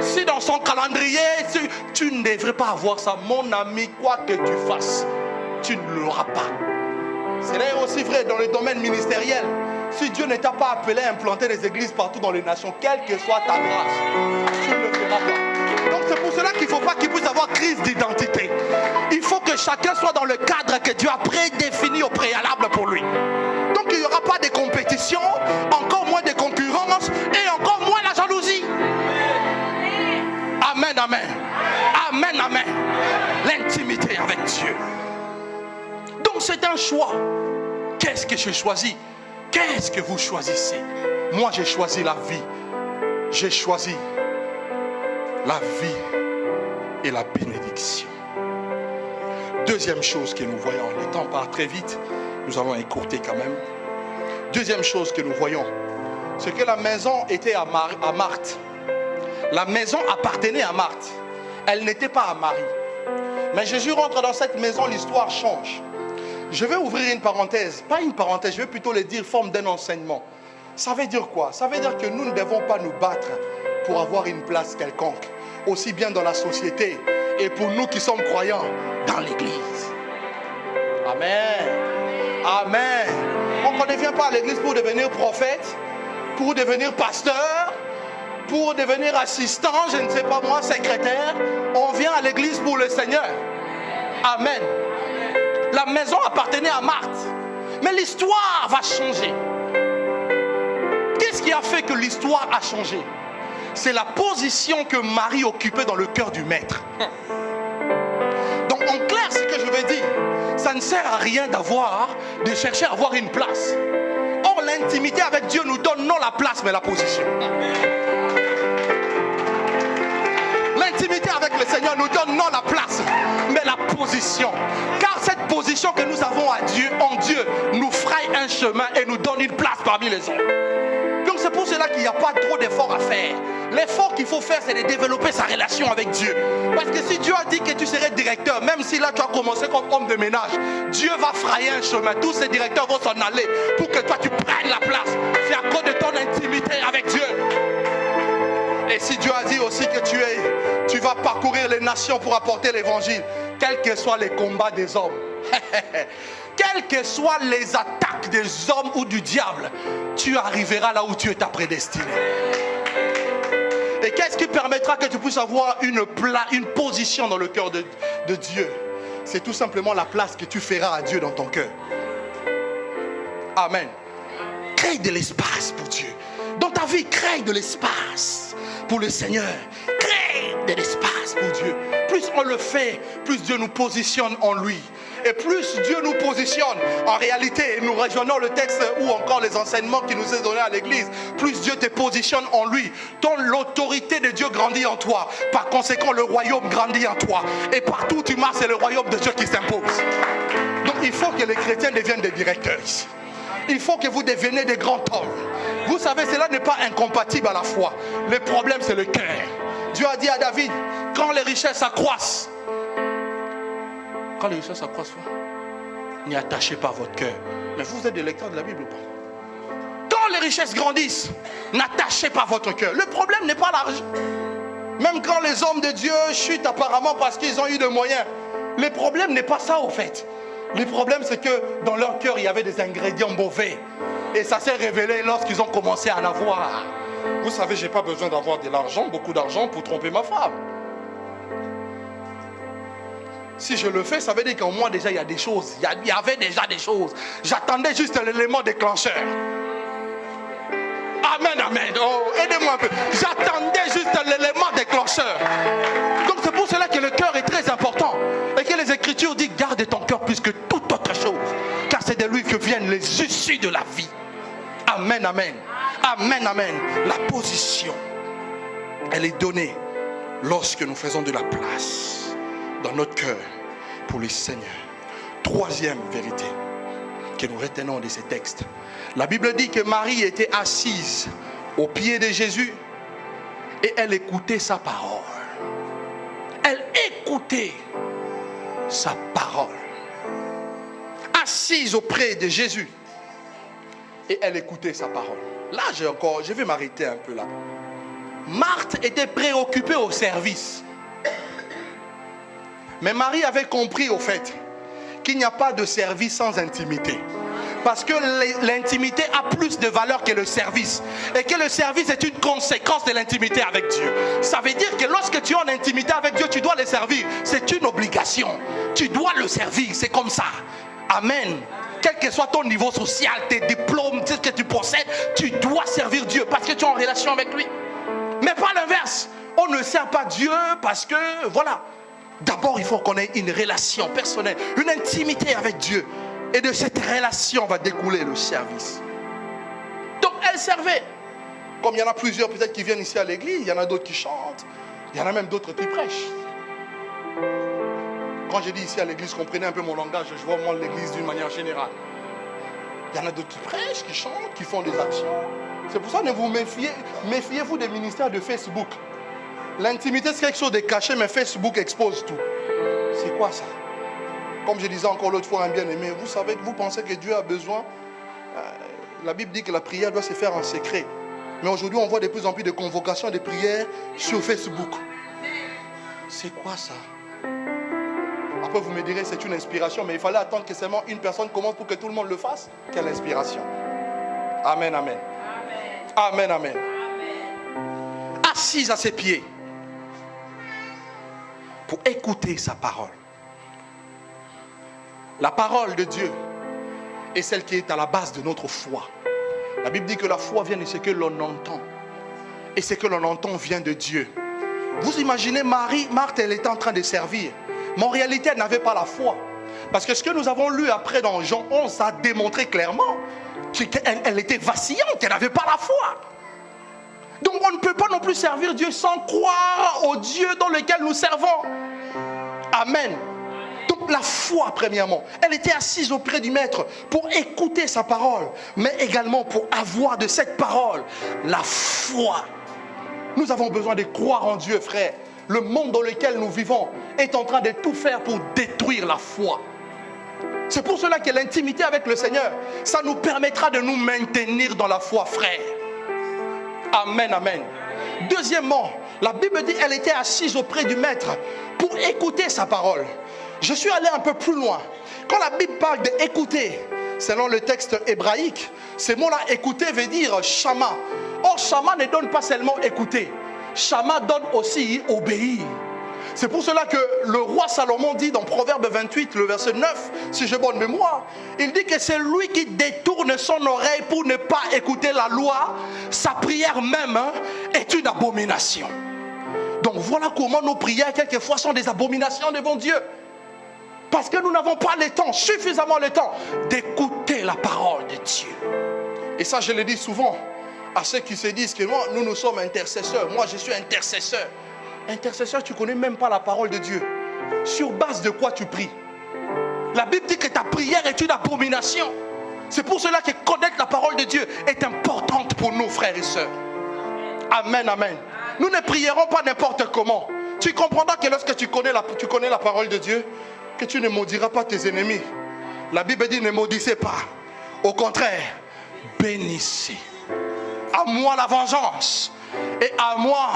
Si dans son calendrier, tu ne devrais pas avoir ça, mon ami, quoi que tu fasses, tu ne l'auras pas. C'est d'ailleurs aussi vrai dans le domaine ministériel. Si Dieu ne t'a pas appelé à implanter des églises partout dans les nations, quelle que soit ta grâce, tu ne le feras pas. Donc c'est pour cela qu'il ne faut pas qu'il puisse avoir crise d'identité. Il faut que chacun soit dans le cadre que Dieu a prédéfini au préalable pour lui. Donc il n'y aura pas de compétition, encore moins de concurrence et encore moins la jalousie. Amen, amen. Amen, amen. L'intimité avec Dieu. Donc c'est un choix. Qu'est-ce que je choisis? Qu'est-ce que vous choisissez? Moi j'ai choisi la vie. j'ai choisi la vie et la bénédiction. Deuxième chose que nous voyons, le temps part très vite, nous allons écourter quand même. Deuxième chose que nous voyons, c'est que la maison était à Marthe. La maison appartenait à Marthe. Elle n'était pas à Marie. Mais Jésus rentre dans cette maison, l'histoire change. Je vais ouvrir une parenthèse, pas une parenthèse, je vais plutôt le dire forme d'un enseignement. Ça veut dire quoi? Ça veut dire que nous ne devons pas nous battre pour avoir une place quelconque, aussi bien dans la société et pour nous qui sommes croyants dans l'église. Amen. Amen. On ne vient pas à l'église pour devenir prophète, pour devenir pasteur, pour devenir assistant, je ne sais pas moi, secrétaire. On vient à l'église pour le Seigneur. Amen. La maison appartenait à Marthe. Mais l'histoire va changer. Qu'est-ce qui a fait que l'histoire a changé? C'est la position que Marie occupait dans le cœur du maître. Donc en clair, ce que je veux dire, ça ne sert à rien de chercher à avoir une place. Or, l'intimité avec Dieu nous donne non la place, mais la position. L'intimité avec le Seigneur nous donne non la place, mais la position. Car cette position que nous avons en Dieu nous fraye un chemin et nous donne une place parmi les hommes. Donc c'est pour cela qu'il n'y a pas trop d'efforts à faire. L'effort qu'il faut faire, c'est de développer sa relation avec Dieu. Parce que si Dieu a dit que tu serais directeur, même si là tu as commencé comme homme de ménage, Dieu va frayer un chemin. Tous ces directeurs vont s'en aller pour que toi tu prennes la place. C'est à cause de ton intimité avec Dieu. Et si Dieu a dit aussi que tu vas parcourir les nations pour apporter l'évangile, quels que soient les combats des hommes, quelles que soient les attaques des hommes ou du diable, tu arriveras là où Dieu t'a prédestiné. Et qu'est-ce qui permettra que tu puisses avoir une position dans le cœur de Dieu? C'est tout simplement la place que tu feras à Dieu dans ton cœur. Amen. Crée de l'espace pour Dieu. Dans ta vie, crée de l'espace pour le Seigneur. Crée de l'espace pour Dieu. Plus on le fait, plus Dieu nous positionne en lui. Et plus Dieu nous positionne, en réalité, nous rejoignons le texte ou encore les enseignements qui nous est donné à l'église, plus Dieu te positionne en lui, l'autorité de Dieu grandit en toi. Par conséquent, le royaume grandit en toi. Et partout où tu marches, c'est le royaume de Dieu qui s'impose. Donc il faut que les chrétiens deviennent des directeurs ici. Il faut que vous deveniez des grands hommes. Vous savez, cela n'est pas incompatible à la foi. Le problème, c'est le cœur. Dieu a dit à David, quand les richesses s'accroissent, n'y attachez pas votre cœur. Mais vous êtes des lecteurs de la Bible ou pas? Quand les richesses grandissent, n'attachez pas votre cœur. Le problème n'est pas l'argent. Même quand les hommes de Dieu chutent apparemment parce qu'ils ont eu des moyens, le problème n'est pas ça au fait. Le problème c'est que dans leur cœur il y avait des ingrédients mauvais. Et ça s'est révélé lorsqu'ils ont commencé à en avoir. Vous savez, je n'ai pas besoin d'avoir de l'argent, beaucoup d'argent pour tromper ma femme. Si je le fais, ça veut dire qu'en moi déjà il y a des choses. Il y avait déjà des choses. J'attendais juste l'élément déclencheur. Amen, amen. Oh, aidez-moi un peu. J'attendais juste l'élément déclencheur. Donc c'est pour cela que le cœur est très important. Et que les Écritures disent, garde ton cœur plus que toute autre chose. Car c'est de lui que viennent les issues de la vie. Amen, amen. Amen, amen. La position, elle est donnée lorsque nous faisons de la place dans notre cœur pour le Seigneur. Troisième vérité que nous retenons de ces textes. La Bible dit que Marie était assise aux pieds de Jésus et elle écoutait sa parole. Elle écoutait sa parole. Assise auprès de Jésus et elle écoutait sa parole. Là, je vais m'arrêter un peu là. Marthe était préoccupée au service. Mais Marie avait compris au fait qu'il n'y a pas de service sans intimité. Parce que l'intimité a plus de valeur que le service. Et que le service est une conséquence de l'intimité avec Dieu. Ça veut dire que lorsque tu es en intimité avec Dieu, tu dois le servir. C'est une obligation. Tu dois le servir. C'est comme ça. Amen. Quel que soit ton niveau social, tes diplômes, ce que tu possèdes, tu dois servir Dieu parce que tu es en relation avec lui. Mais pas l'inverse. On ne sert pas Dieu parce que, voilà. D'abord, il faut qu'on ait une relation personnelle, une intimité avec Dieu. Et de cette relation va découler le service. Donc, elle servait. Comme il y en a plusieurs peut-être qui viennent ici à l'église, il y en a d'autres qui chantent, il y en a même d'autres qui prêchent. Quand je dis ici à l'église, comprenez un peu mon langage, je vois moi l'église d'une manière générale. Il y en a d'autres qui prêchent, qui chantent, qui font des actions. C'est pour ça que vous méfiez-vous des ministères de Facebook. L'intimité c'est quelque chose de caché, mais Facebook expose tout. C'est quoi ça? Comme je disais encore l'autre fois, un bien-aimé, vous savez, vous pensez que Dieu a besoin. La Bible dit que la prière doit se faire en secret. Mais aujourd'hui, on voit de plus en plus de convocations de prières sur Facebook. C'est quoi ça? Après, vous me direz, c'est une inspiration, mais il fallait attendre que seulement une personne commence pour que tout le monde le fasse. Quelle inspiration. Amen, amen. Amen, amen. Assise à ses pieds pour écouter sa parole. La parole de Dieu est celle qui est à la base de notre foi. La Bible dit que la foi vient de ce que l'on entend. Et ce que l'on entend vient de Dieu. Vous imaginez Marthe, elle était en train de servir. Mais en réalité, elle n'avait pas la foi. Parce que ce que nous avons lu après dans Jean 11, ça a démontré clairement qu'elle était vacillante, qu'elle n'avait pas la foi. Donc on ne peut pas non plus servir Dieu sans croire au Dieu dans lequel nous servons. Amen. Donc la foi premièrement, elle était assise auprès du Maître pour écouter sa parole, mais également pour avoir de cette parole la foi. Nous avons besoin de croire en Dieu, frère. Le monde dans lequel nous vivons est en train de tout faire pour détruire la foi. C'est pour cela que l'intimité avec le Seigneur, ça nous permettra de nous maintenir dans la foi, frère. Amen, amen. Deuxièmement, la Bible dit qu'elle était assise auprès du Maître pour écouter sa parole. Je suis allé un peu plus loin. Quand la Bible parle d'écouter, selon le texte hébraïque, ce mot-là, écouter, veut dire shama. Or, shama ne donne pas seulement écouter. Shama donne aussi obéir. C'est pour cela que le roi Salomon dit dans Proverbe 28, le verset 9, si j'ai bonne mémoire, il dit que c'est lui qui détourne son oreille pour ne pas écouter la loi. Sa prière même est une abomination. Donc voilà comment nos prières quelquefois sont des abominations devant Dieu. Parce que nous n'avons pas le temps, suffisamment le temps, d'écouter la parole de Dieu. Et ça, je le dis souvent à ceux qui se disent que nous sommes intercesseurs. Moi, je suis intercesseur. Intercesseur, tu ne connais même pas la parole de Dieu. Sur base de quoi tu pries? La Bible dit que ta prière est une abomination. C'est pour cela que connaître la parole de Dieu est importante pour nous, frères et sœurs. Amen, amen. Nous ne prierons pas n'importe comment. Tu comprendras que lorsque tu connais la parole de Dieu, que tu ne maudiras pas tes ennemis. La Bible dit ne maudissez pas. Au contraire, bénissez. À moi la vengeance et à moi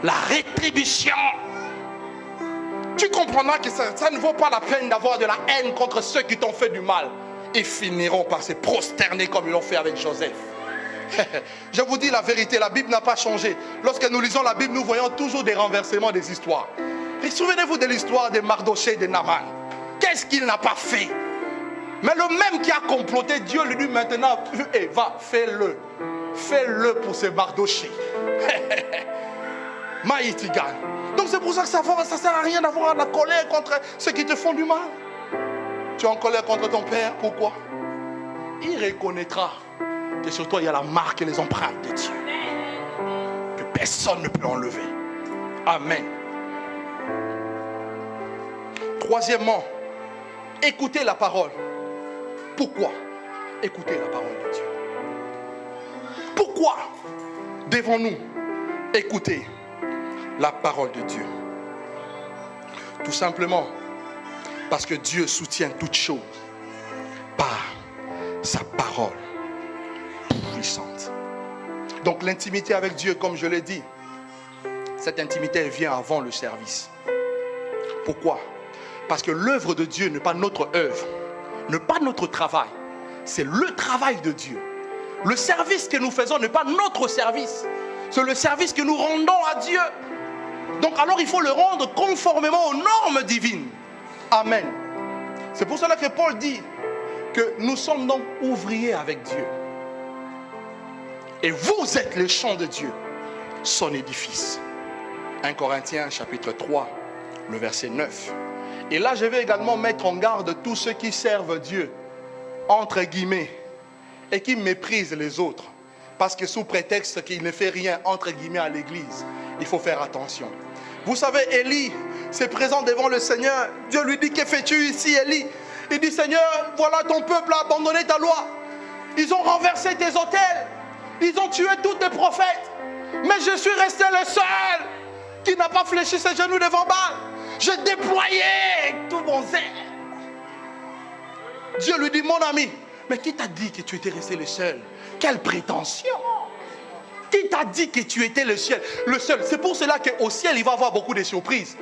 la rétribution. Tu comprendras que ça ne vaut pas la peine d'avoir de la haine contre ceux qui t'ont fait du mal. Ils finiront par se prosterner comme ils l'ont fait avec Joseph. Je vous dis la vérité, la Bible n'a pas changé. Lorsque nous lisons la Bible, nous voyons toujours des renversements des histoires. Et souvenez-vous de l'histoire de Mardochée et de Naaman. Qu'est-ce qu'il n'a pas fait? Mais le même qui a comploté, Dieu lui dit maintenant, va, fais-le. Fais-le pour ce Mardochée. Maïtigan. Donc c'est pour ça que ça ne sert à rien d'avoir la colère contre ceux qui te font du mal. Tu es en colère contre ton père, pourquoi? Il reconnaîtra que sur toi il y a la marque et les empreintes de Dieu. Que personne ne peut enlever. Amen. Troisièmement, écoutez la parole. Pourquoi écouter la parole de Dieu? Pourquoi devons-nous écouter la parole de Dieu? Tout simplement parce que Dieu soutient toutes choses par sa parole puissante. Donc l'intimité avec Dieu, comme je l'ai dit, cette intimité elle vient avant le service. Pourquoi? Parce que l'œuvre de Dieu n'est pas notre œuvre, n'est pas notre travail, c'est le travail de Dieu. Le service que nous faisons n'est pas notre service, c'est le service que nous rendons à Dieu. Donc alors il faut le rendre conformément aux normes divines. Amen. C'est pour cela que Paul dit que nous sommes donc ouvriers avec Dieu. Et vous êtes le champ de Dieu, son édifice. 1 Corinthiens chapitre 3, le verset 9. Et là je vais également mettre en garde tous ceux qui servent Dieu, entre guillemets, et qui méprisent les autres. parce que sous prétexte qu'il ne fait rien, entre guillemets, à l'église, il faut faire attention. Vous savez, Élie se présente devant le Seigneur. Dieu lui dit, que fais-tu ici, Élie? Il dit, Seigneur, voilà ton peuple a abandonné ta loi. Ils ont renversé tes autels. Ils ont tué tous tes prophètes. Mais je suis resté le seul qui n'a pas fléchi ses genoux devant Baal. Je déployais tout mon zèle. Dieu lui dit, mon ami, mais qui t'a dit que tu étais resté le seul? Quelle prétention! Qui t'a dit que tu étais le seul? C'est pour cela qu'au ciel, il va y avoir beaucoup de surprises.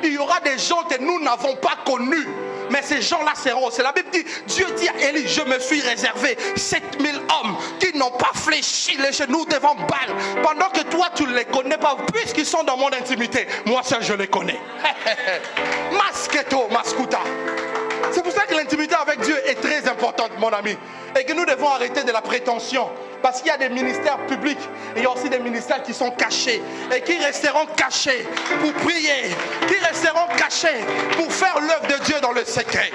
Il y aura des gens que nous n'avons pas connus. Mais ces gens-là seront. C'est la Bible dit, Dieu dit à Élie, je me suis réservé 7000 hommes qui n'ont pas fléchi les genoux devant Baal. Pendant que toi, tu ne les connais pas, puisqu'ils sont dans mon intimité. Moi seul, je les connais. Masketo, maskuta. C'est pour ça que l'intimité avec Dieu est très importante, mon ami. Et que nous devons arrêter de la prétention. Parce qu'il y a des ministères publics et il y a aussi des ministères qui sont cachés et qui resteront cachés pour prier, qui resteront cachés pour faire l'œuvre de Dieu dans le secret.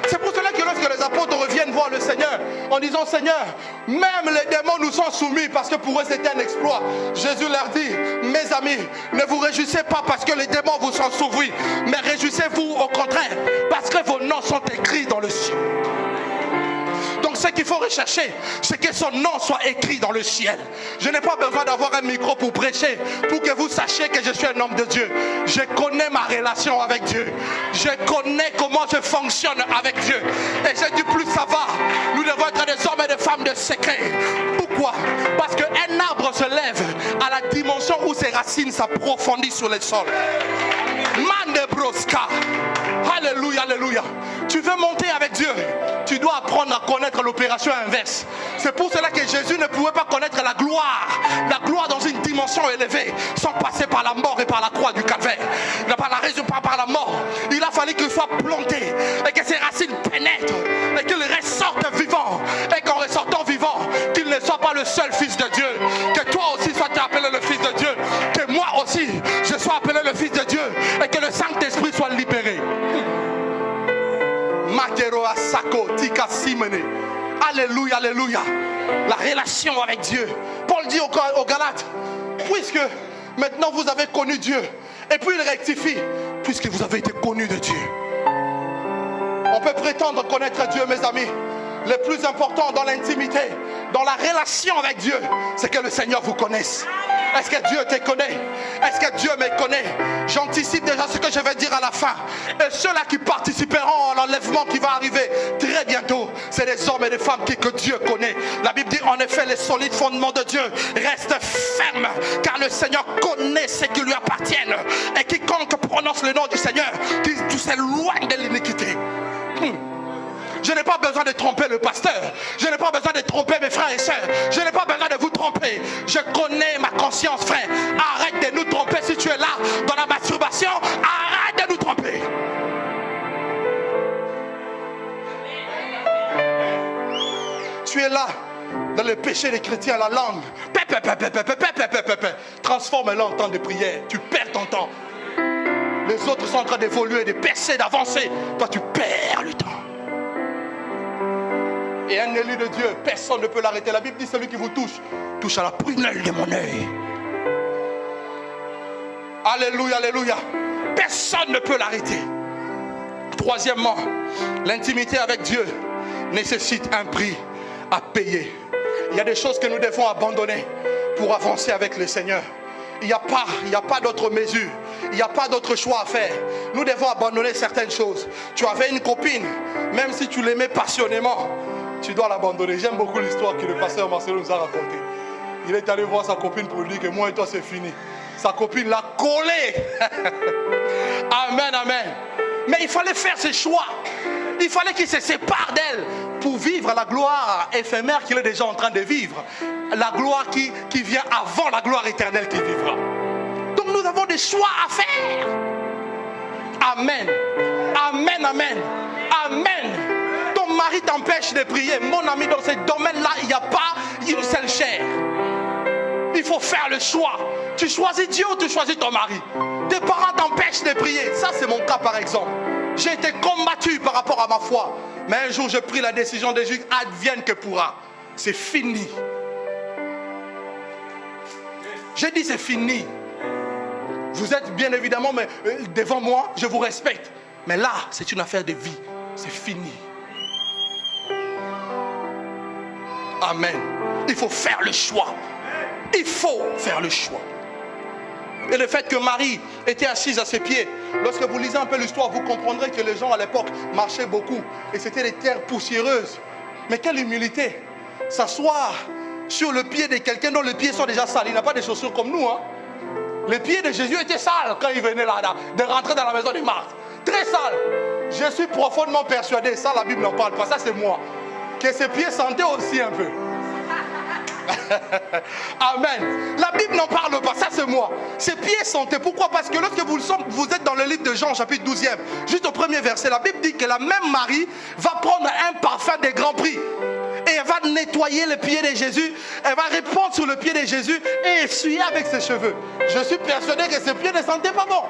C'est pour cela que lorsque les apôtres reviennent voir le Seigneur en disant, Seigneur, même les démons nous sont soumis, parce que pour eux c'était un exploit. Jésus leur dit, mes amis, ne vous réjouissez pas parce que les démons vous sont soumis, mais réjouissez-vous au contraire parce que vos noms sont écrits dans le ciel. Donc ce qu'il faut rechercher, c'est que son nom soit écrit dans le ciel. Je n'ai pas besoin d'avoir un micro pour prêcher, pour que vous sachiez que je suis un homme de Dieu. Je connais ma relation avec Dieu. Je connais comment je fonctionne avec Dieu. Et j'ai dit, plus ça va, nous devons être des hommes et des femmes de secret. Pourquoi? Parce qu'un arbre se lève à la dimension où ses racines s'approfondissent sur le sol. Mandebroska. Alléluia, alléluia. Tu veux monter avec Dieu, tu dois apprendre à connaître l'opération inverse. C'est pour cela que Jésus ne pouvait pas connaître la gloire dans une dimension élevée, sans passer par la mort et par la croix du calvaire. Par la résurrection, par la mort, il a fallu qu'il soit planté et que ses racines pénètrent et qu'il ressorte vivant. Et qu'en ressortant vivant, qu'il ne soit pas le seul fils de Dieu, que toi aussi sois appelé le fils de Dieu, que moi aussi je sois appelé le fils de Dieu et que le Saint-Esprit soit libéré. Alléluia, alléluia. La relation avec Dieu. Paul dit aux Galates, puisque maintenant vous avez connu Dieu, et puis il rectifie, puisque vous avez été connus de Dieu. On peut prétendre connaître Dieu, mes amis. Le plus important dans l'intimité, dans la relation avec Dieu, c'est que le Seigneur vous connaisse. Est-ce que Dieu te connaît? Est-ce que Dieu me connaît? J'anticipe déjà ce que je vais dire à la fin. Et ceux-là qui participeront à l'enlèvement qui va arriver très bientôt, c'est des hommes et des femmes que Dieu connaît. La Bible dit en effet, les solides fondements de Dieu restent fermes, car le Seigneur connaît ce qui lui appartiennent. Et quiconque prononce le nom du Seigneur, tout s'éloigne de l'iniquité. Je n'ai pas besoin de tromper le pasteur. Je n'ai pas besoin de tromper mes frères et sœurs. Je n'ai pas besoin de vous tromper. Je connais ma conscience, frère. Arrête de nous tromper. Si tu es là dans la masturbation, arrête de nous tromper. Tu es là dans le péché des chrétiens, la langue. Transforme-la en temps de prière. Tu perds ton temps. Les autres sont en train d'évoluer, de percer, d'avancer. Toi, tu perds le temps. Et un élu de Dieu, personne ne peut l'arrêter. La Bible dit, celui qui vous touche à la prunelle de mon œil. Alléluia, alléluia. Personne ne peut l'arrêter. Troisièmement, l'intimité avec Dieu nécessite un prix à payer. Il y a des choses que nous devons abandonner pour avancer avec le Seigneur. Il n'y a pas d'autre mesure. Il n'y a pas d'autre choix à faire. Nous devons abandonner certaines choses. Tu avais une copine, même si tu l'aimais passionnément, tu dois l'abandonner. J'aime beaucoup l'histoire que le pasteur Marcelo nous a racontée. Il est allé voir sa copine pour lui dire que moi et toi c'est fini. Sa copine l'a collé. Amen, amen. Mais il fallait faire ses choix. Il fallait qu'il se sépare d'elle pour vivre la gloire éphémère qu'il est déjà en train de vivre. La gloire qui vient avant la gloire éternelle qu'il vivra. Donc nous avons des choix à faire. Amen. Amen, amen. Amen. Ton mari t'empêche de prier. Mon ami, dans ce domaine-là, il n'y a pas une seule chair. Il faut faire le choix. Tu choisis Dieu ou tu choisis ton mari. Tes parents t'empêchent de prier. Ça, c'est mon cas par exemple. J'ai été combattu par rapport à ma foi. Mais un jour, j'ai pris la décision de Jésus, advienne que pourra. C'est fini. J'ai dit c'est fini. Vous êtes bien évidemment mais, devant moi, je vous respecte. Mais là, c'est une affaire de vie. C'est fini. Amen. Il faut faire le choix. Il faut faire le choix. Et le fait que Marie était assise à ses pieds, lorsque vous lisez un peu l'histoire, vous comprendrez que les gens à l'époque marchaient beaucoup. Et c'était des terres poussiéreuses. Mais quelle humilité. S'asseoir sur le pied de quelqu'un dont les pieds sont déjà sales. Il n'a pas de chaussures comme nous. Hein. Les pieds de Jésus étaient sales quand il venait là, de rentrer dans la maison de Marthe. Très sales. Je suis profondément persuadé, ça la Bible n'en parle pas, ça c'est moi, que ses pieds sentaient aussi un peu. Amen. La Bible n'en parle pas, ça c'est moi. Ses pieds sentaient. Pourquoi? Parce que lorsque vous êtes dans le livre de Jean, chapitre 12e, juste au premier verset, la Bible dit que la même Marie va prendre un parfum de grand prix. Et elle va nettoyer le pied de Jésus. Elle va répondre sur le pied de Jésus et essuyer avec ses cheveux. Je suis persuadé que ses pieds ne sentaient pas bon.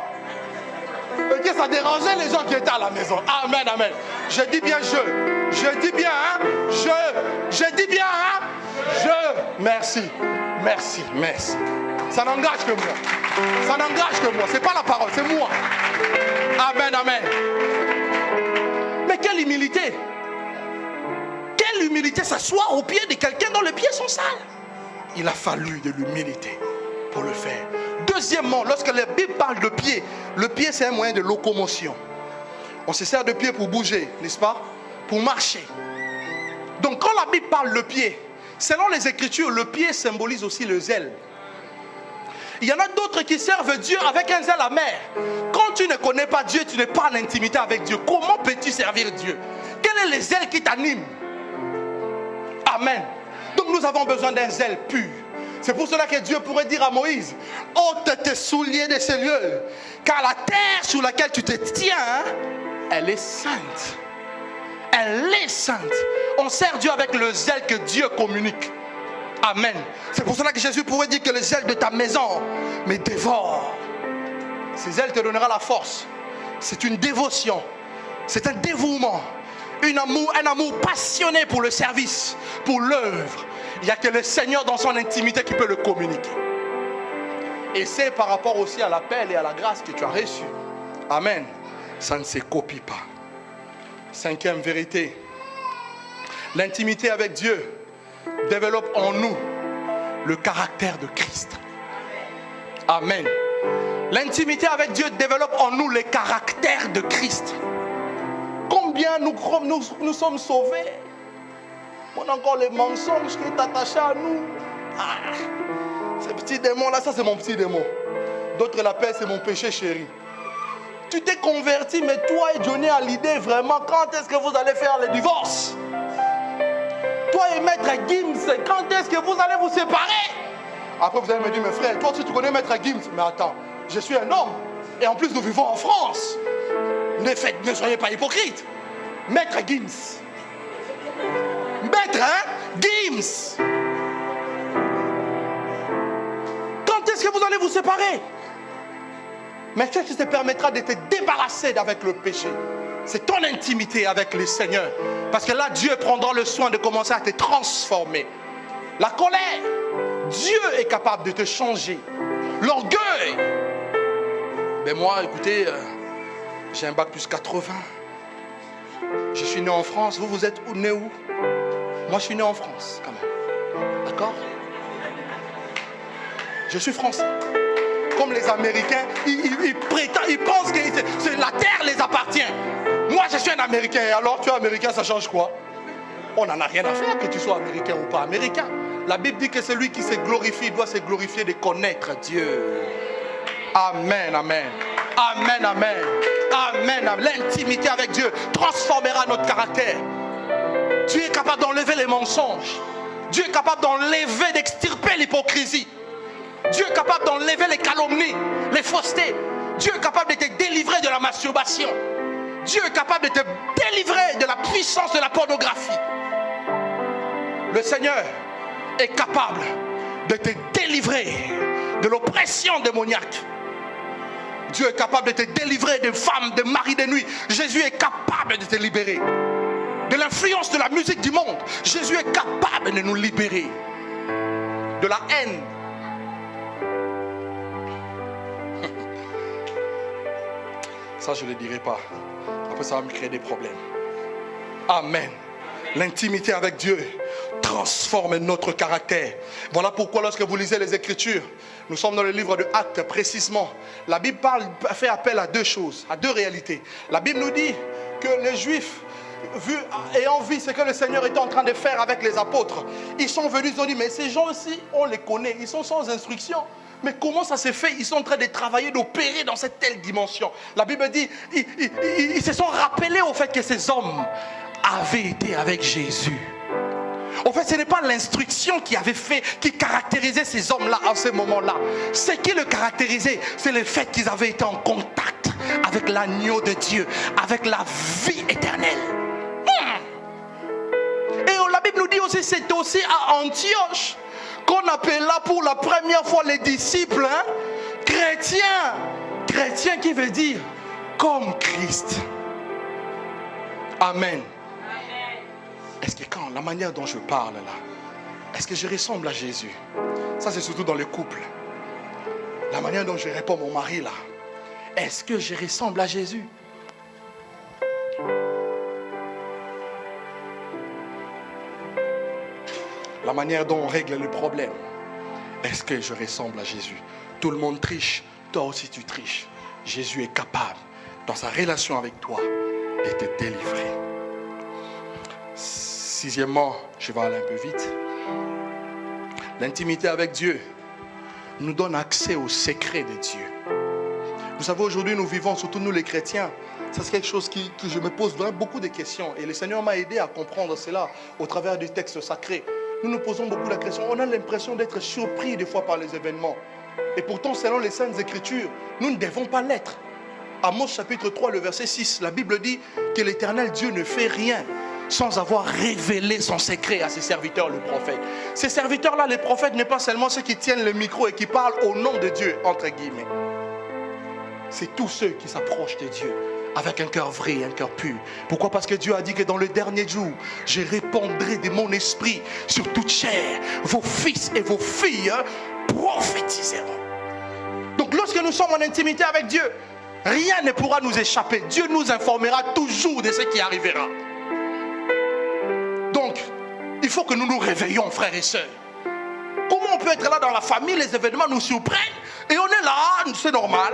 Et que ça dérangeait les gens qui étaient à la maison. Amen, amen. Je dis bien je dis bien je dis bien merci. Ça n'engage que moi. C'est pas la parole, c'est moi. Amen, amen. Mais quelle humilité. Quelle humilité s'asseoir au pied de quelqu'un dont les pieds sont sales. Il a fallu de l'humilité pour le faire. Deuxièmement, lorsque la Bible parle de pied, le pied c'est un moyen de locomotion. On se sert de pied pour bouger, n'est-ce pas? Pour marcher. Donc quand la Bible parle de pied, selon les Écritures, le pied symbolise aussi le zèle. Il y en a d'autres qui servent Dieu avec un zèle amer. Quand tu ne connais pas Dieu, tu n'es pas en intimité avec Dieu. Comment peux-tu servir Dieu? Quel est le zèle qui t'anime? Amen. Donc nous avons besoin d'un zèle pur. C'est pour cela que Dieu pourrait dire à Moïse, ôte tes souliers de ces lieux, car la terre sur laquelle tu te tiens, elle est sainte. Elle est sainte. On sert Dieu avec le zèle que Dieu communique. Amen. C'est pour cela que Jésus pourrait dire que le zèle de ta maison me dévore. Ce zèle te donnera la force. C'est une dévotion. C'est un dévouement. Un amour passionné pour le service, pour l'œuvre. Il n'y a que le Seigneur dans son intimité qui peut le communiquer. Et c'est par rapport aussi à l'appel et à la grâce que tu as reçu. Amen. Ça ne se copie pas. Cinquième vérité. L'intimité avec Dieu développe en nous le caractère de Christ. Amen. L'intimité avec Dieu développe en nous le caractère de Christ. Combien nous sommes sauvés. On a encore les mensonges qui est attaché à nous. Ces petits démons là, ça c'est mon petit démon. D'autres l'appellent c'est mon péché chéri. Tu t'es converti, mais toi et Johnny à l'idée vraiment, quand est-ce que vous allez faire le divorce? Toi et Maître Gims, quand est-ce que vous allez vous séparer? Après vous allez me dire, mes frères, toi aussi tu connais Maître Gims. Mais attends, je suis un homme. Et en plus nous vivons en France. Ne soyez pas hypocrite. Maître Gims. Maître Gims. Quand est-ce que vous allez vous séparer? Mais qu'est-ce qui te permettra de te débarrasser d'avec le péché? C'est ton intimité avec le Seigneur. Parce que là, Dieu prendra le soin de commencer à te transformer. La colère, Dieu est capable de te changer. L'orgueil. Mais moi, écoutez, j'ai un bac plus 80. Je suis né en France. Vous êtes né où? Moi, je suis né en France, quand même. D'accord? Je suis français. Comme les Américains, ils pensent que la terre les appartient. Moi, je suis un Américain. Alors, tu es Américain, ça change quoi? On n'en a rien à faire que tu sois Américain ou pas Américain. La Bible dit que celui qui se glorifie doit se glorifier de connaître Dieu. Amen, amen. Amen, amen. Amen, amen. L'intimité avec Dieu transformera notre caractère. Dieu est capable d'enlever les mensonges. Dieu est capable d'enlever, d'extirper l'hypocrisie. Dieu est capable d'enlever les calomnies, les faussetés. Dieu est capable de te délivrer de la masturbation. Dieu est capable de te délivrer de la puissance de la pornographie. Le Seigneur est capable de te délivrer de l'oppression démoniaque. Dieu est capable de te délivrer des femmes, des maris de nuit. Jésus est capable de te libérer de l'influence de la musique du monde. Jésus est capable de nous libérer de la haine, Ça, je ne le dirai pas. Après, ça va me créer des problèmes. Amen. L'intimité avec Dieu transforme notre caractère. Voilà pourquoi lorsque vous lisez les Écritures, nous sommes dans le livre de Actes précisément. La Bible fait appel à deux choses, à deux réalités. La Bible nous dit que les Juifs, ayant vu ce que le Seigneur était en train de faire avec les apôtres, ils sont venus, ils ont dit, mais ces gens-ci, on les connaît, ils sont sans instruction. Mais comment ça s'est fait? Ils sont en train de travailler, d'opérer dans cette telle dimension. La Bible dit, ils se sont rappelés au fait que ces hommes avaient été avec Jésus. En fait, ce n'est pas l'instruction qui caractérisait ces hommes-là en ce moment-là. Ce qui le caractérisait, c'est le fait qu'ils avaient été en contact avec l'agneau de Dieu, avec la vie éternelle. Et la Bible nous dit aussi, c'est aussi à Antioche qu'on appela pour la première fois les disciples chrétiens. Chrétien qui veut dire comme Christ. Amen. Est-ce que quand la manière dont je parle là, est-ce que je ressemble à Jésus? Ça, c'est surtout dans les couples. La manière dont je réponds à mon mari là, est-ce que je ressemble à Jésus? La manière dont on règle le problème, est-ce que je ressemble à Jésus? Tout le monde triche, toi aussi tu triches. Jésus est capable, dans sa relation avec toi, de te délivrer. Sixièmement, je vais aller un peu vite. L'intimité avec Dieu nous donne accès au secret de Dieu. Vous savez, aujourd'hui, nous vivons, surtout nous les chrétiens, ça c'est quelque chose que je me pose vraiment beaucoup de questions. Et le Seigneur m'a aidé à comprendre cela au travers du texte sacré. Nous nous posons beaucoup la question. On a l'impression d'être surpris des fois par les événements. Et pourtant, selon les Saintes Écritures, nous ne devons pas l'être. Amos chapitre 3, le verset 6, la Bible dit que l'Éternel Dieu ne fait rien sans avoir révélé son secret à ses serviteurs, le prophète. Ces serviteurs-là, les prophètes, n'est pas seulement ceux qui tiennent le micro et qui parlent au nom de Dieu, entre guillemets. C'est tous ceux qui s'approchent de Dieu avec un cœur vrai, un cœur pur. Pourquoi? Parce que Dieu a dit que dans le dernier jour, je répandrai de mon esprit sur toute chair. Vos fils et vos filles prophétiseront. Donc lorsque nous sommes en intimité avec Dieu, rien ne pourra nous échapper. Dieu nous informera toujours de ce qui arrivera. Donc, il faut que nous nous réveillons, frères et sœurs. Comment on peut être là dans la famille, les événements nous surprennent et on est là, c'est normal,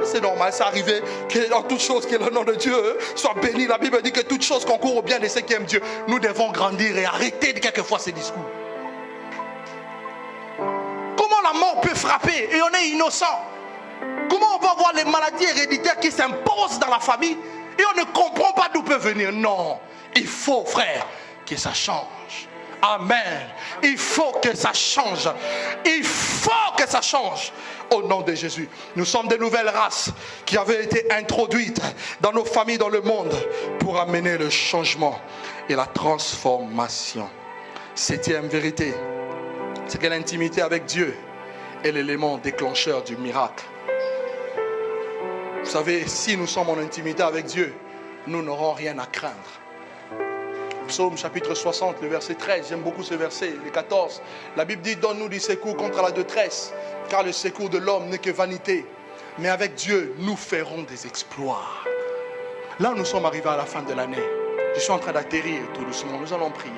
c'est arrivé que dans toute chose que le nom de Dieu soit béni. La Bible dit que toute chose concourt au bien de ceux qui aiment Dieu. Nous devons grandir et arrêter de quelquefois ces discours. Comment la mort peut frapper et on est innocent? Comment on peut avoir les maladies héréditaires qui s'imposent dans la famille et on ne comprend pas d'où peut venir? Non, il faut, frère, que ça change. Amen. Il faut que ça change. Il faut que ça change. Au nom de Jésus. Nous sommes de nouvelles races qui avaient été introduites dans nos familles, dans le monde, pour amener le changement et la transformation. Septième vérité, c'est que l'intimité avec Dieu est l'élément déclencheur du miracle. Vous savez, si nous sommes en intimité avec Dieu, nous n'aurons rien à craindre. Psaume chapitre 60, le verset 13, j'aime beaucoup ce verset, le 14. La Bible dit, donne-nous du secours contre la détresse, car le secours de l'homme n'est que vanité. Mais avec Dieu, nous ferons des exploits. Là, nous sommes arrivés à la fin de l'année. Je suis en train d'atterrir tout doucement, nous allons prier.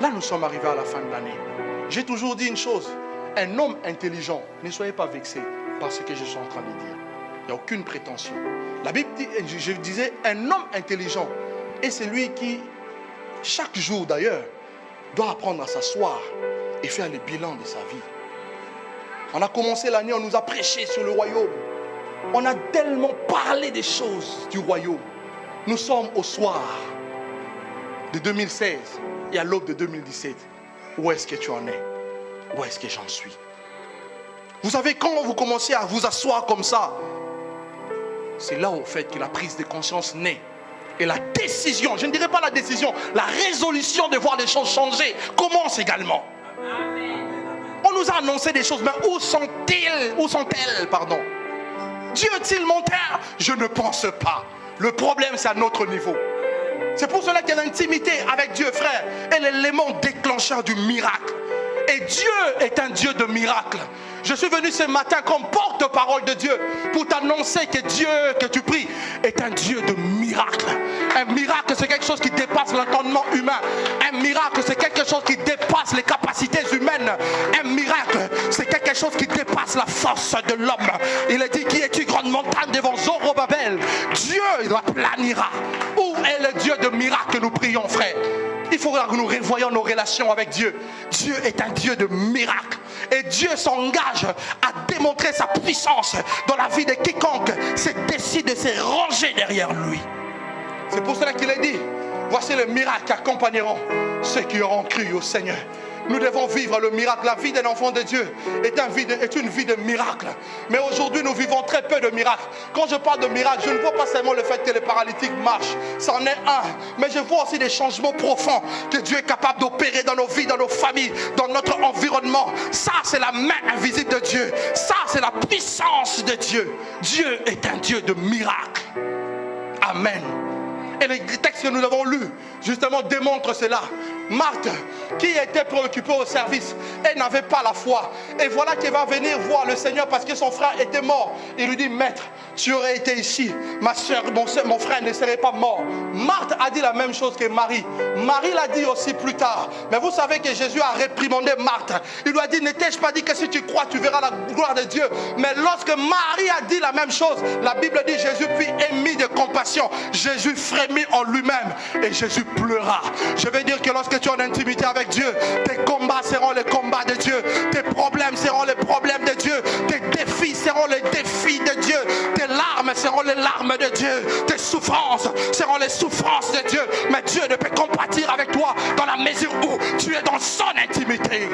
Là, nous sommes arrivés à la fin de l'année. J'ai toujours dit une chose, un homme intelligent, ne soyez pas vexés par ce que je suis en train de dire. Il n'y a aucune prétention. La Bible dit, je disais, un homme intelligent est celui qui, chaque jour d'ailleurs, doit apprendre à s'asseoir et faire le bilan de sa vie. On a commencé l'année, on nous a prêché sur le royaume. On a tellement parlé des choses du royaume. Nous sommes au soir de 2016 et à l'aube de 2017. Où est-ce que tu en es? Où est-ce que j'en suis? Vous savez, quand vous commencez à vous asseoir comme ça, c'est là au fait que la prise de conscience naît. Et la décision, je ne dirais pas la décision, la résolution de voir les choses changer commence également. On nous a annoncé des choses, mais où sont-elles? Dieu est-il monteur? Je ne pense pas. Le problème, c'est à notre niveau. C'est pour cela que l'intimité avec Dieu, frère, est l'élément déclencheur du miracle. Et Dieu est un Dieu de miracles. Je suis venu ce matin comme porte-parole de Dieu pour t'annoncer que Dieu que tu pries est un Dieu de miracles. Un miracle, c'est quelque chose qui dépasse l'entendement humain. Un miracle, c'est quelque chose qui dépasse les capacités humaines. Un miracle, c'est quelque chose qui dépasse la force de l'homme. Il a dit, qui es-tu, grande montagne devant Zorobabel? Dieu, il la planira. Où est le Dieu de miracles que nous prions, frère? Il faudra que nous revoyions nos relations avec Dieu. Dieu est un Dieu de miracles. Et Dieu s'engage à démontrer sa puissance dans la vie de quiconque décide de se ranger derrière lui. C'est pour cela qu'il a dit, voici les miracles qui accompagneront ceux qui auront cru au Seigneur. Nous devons vivre le miracle. La vie d'un enfant de Dieu est une vie de miracle. Mais aujourd'hui, nous vivons très peu de miracles. Quand je parle de miracle, je ne vois pas seulement le fait que les paralytiques marchent. C'en est un. Mais je vois aussi des changements profonds que Dieu est capable d'opérer dans nos vies, dans nos familles, dans notre environnement. Ça, c'est la main invisible de Dieu. Ça, c'est la puissance de Dieu. Dieu est un Dieu de miracles. Amen. Et les textes que nous avons lus, justement, démontrent cela. Marthe, qui était préoccupée au service, elle n'avait pas la foi. Et voilà qu'elle va venir voir le Seigneur parce que son frère était mort. Il lui dit, maître, tu aurais été ici, ma soeur, mon frère ne serait pas mort. Marthe a dit la même chose que Marie. Marie l'a dit aussi plus tard. Mais vous savez que Jésus a réprimandé Marthe. Il lui a dit, ne t'ai-je pas dit que si tu crois, tu verras la gloire de Dieu. Mais lorsque Marie a dit la même chose, la Bible dit, Jésus puis émis de compassion. Jésus frémit en lui-même et Jésus pleura. Je veux dire que lorsque tu es en intimité avec Dieu, tes combats seront les combats de Dieu, tes problèmes seront les problèmes de Dieu, tes défis seront les défis de Dieu, tes larmes seront les larmes de Dieu, tes souffrances seront les souffrances de Dieu. Mais Dieu ne peut compatir avec toi dans la mesure où tu es dans son intimité.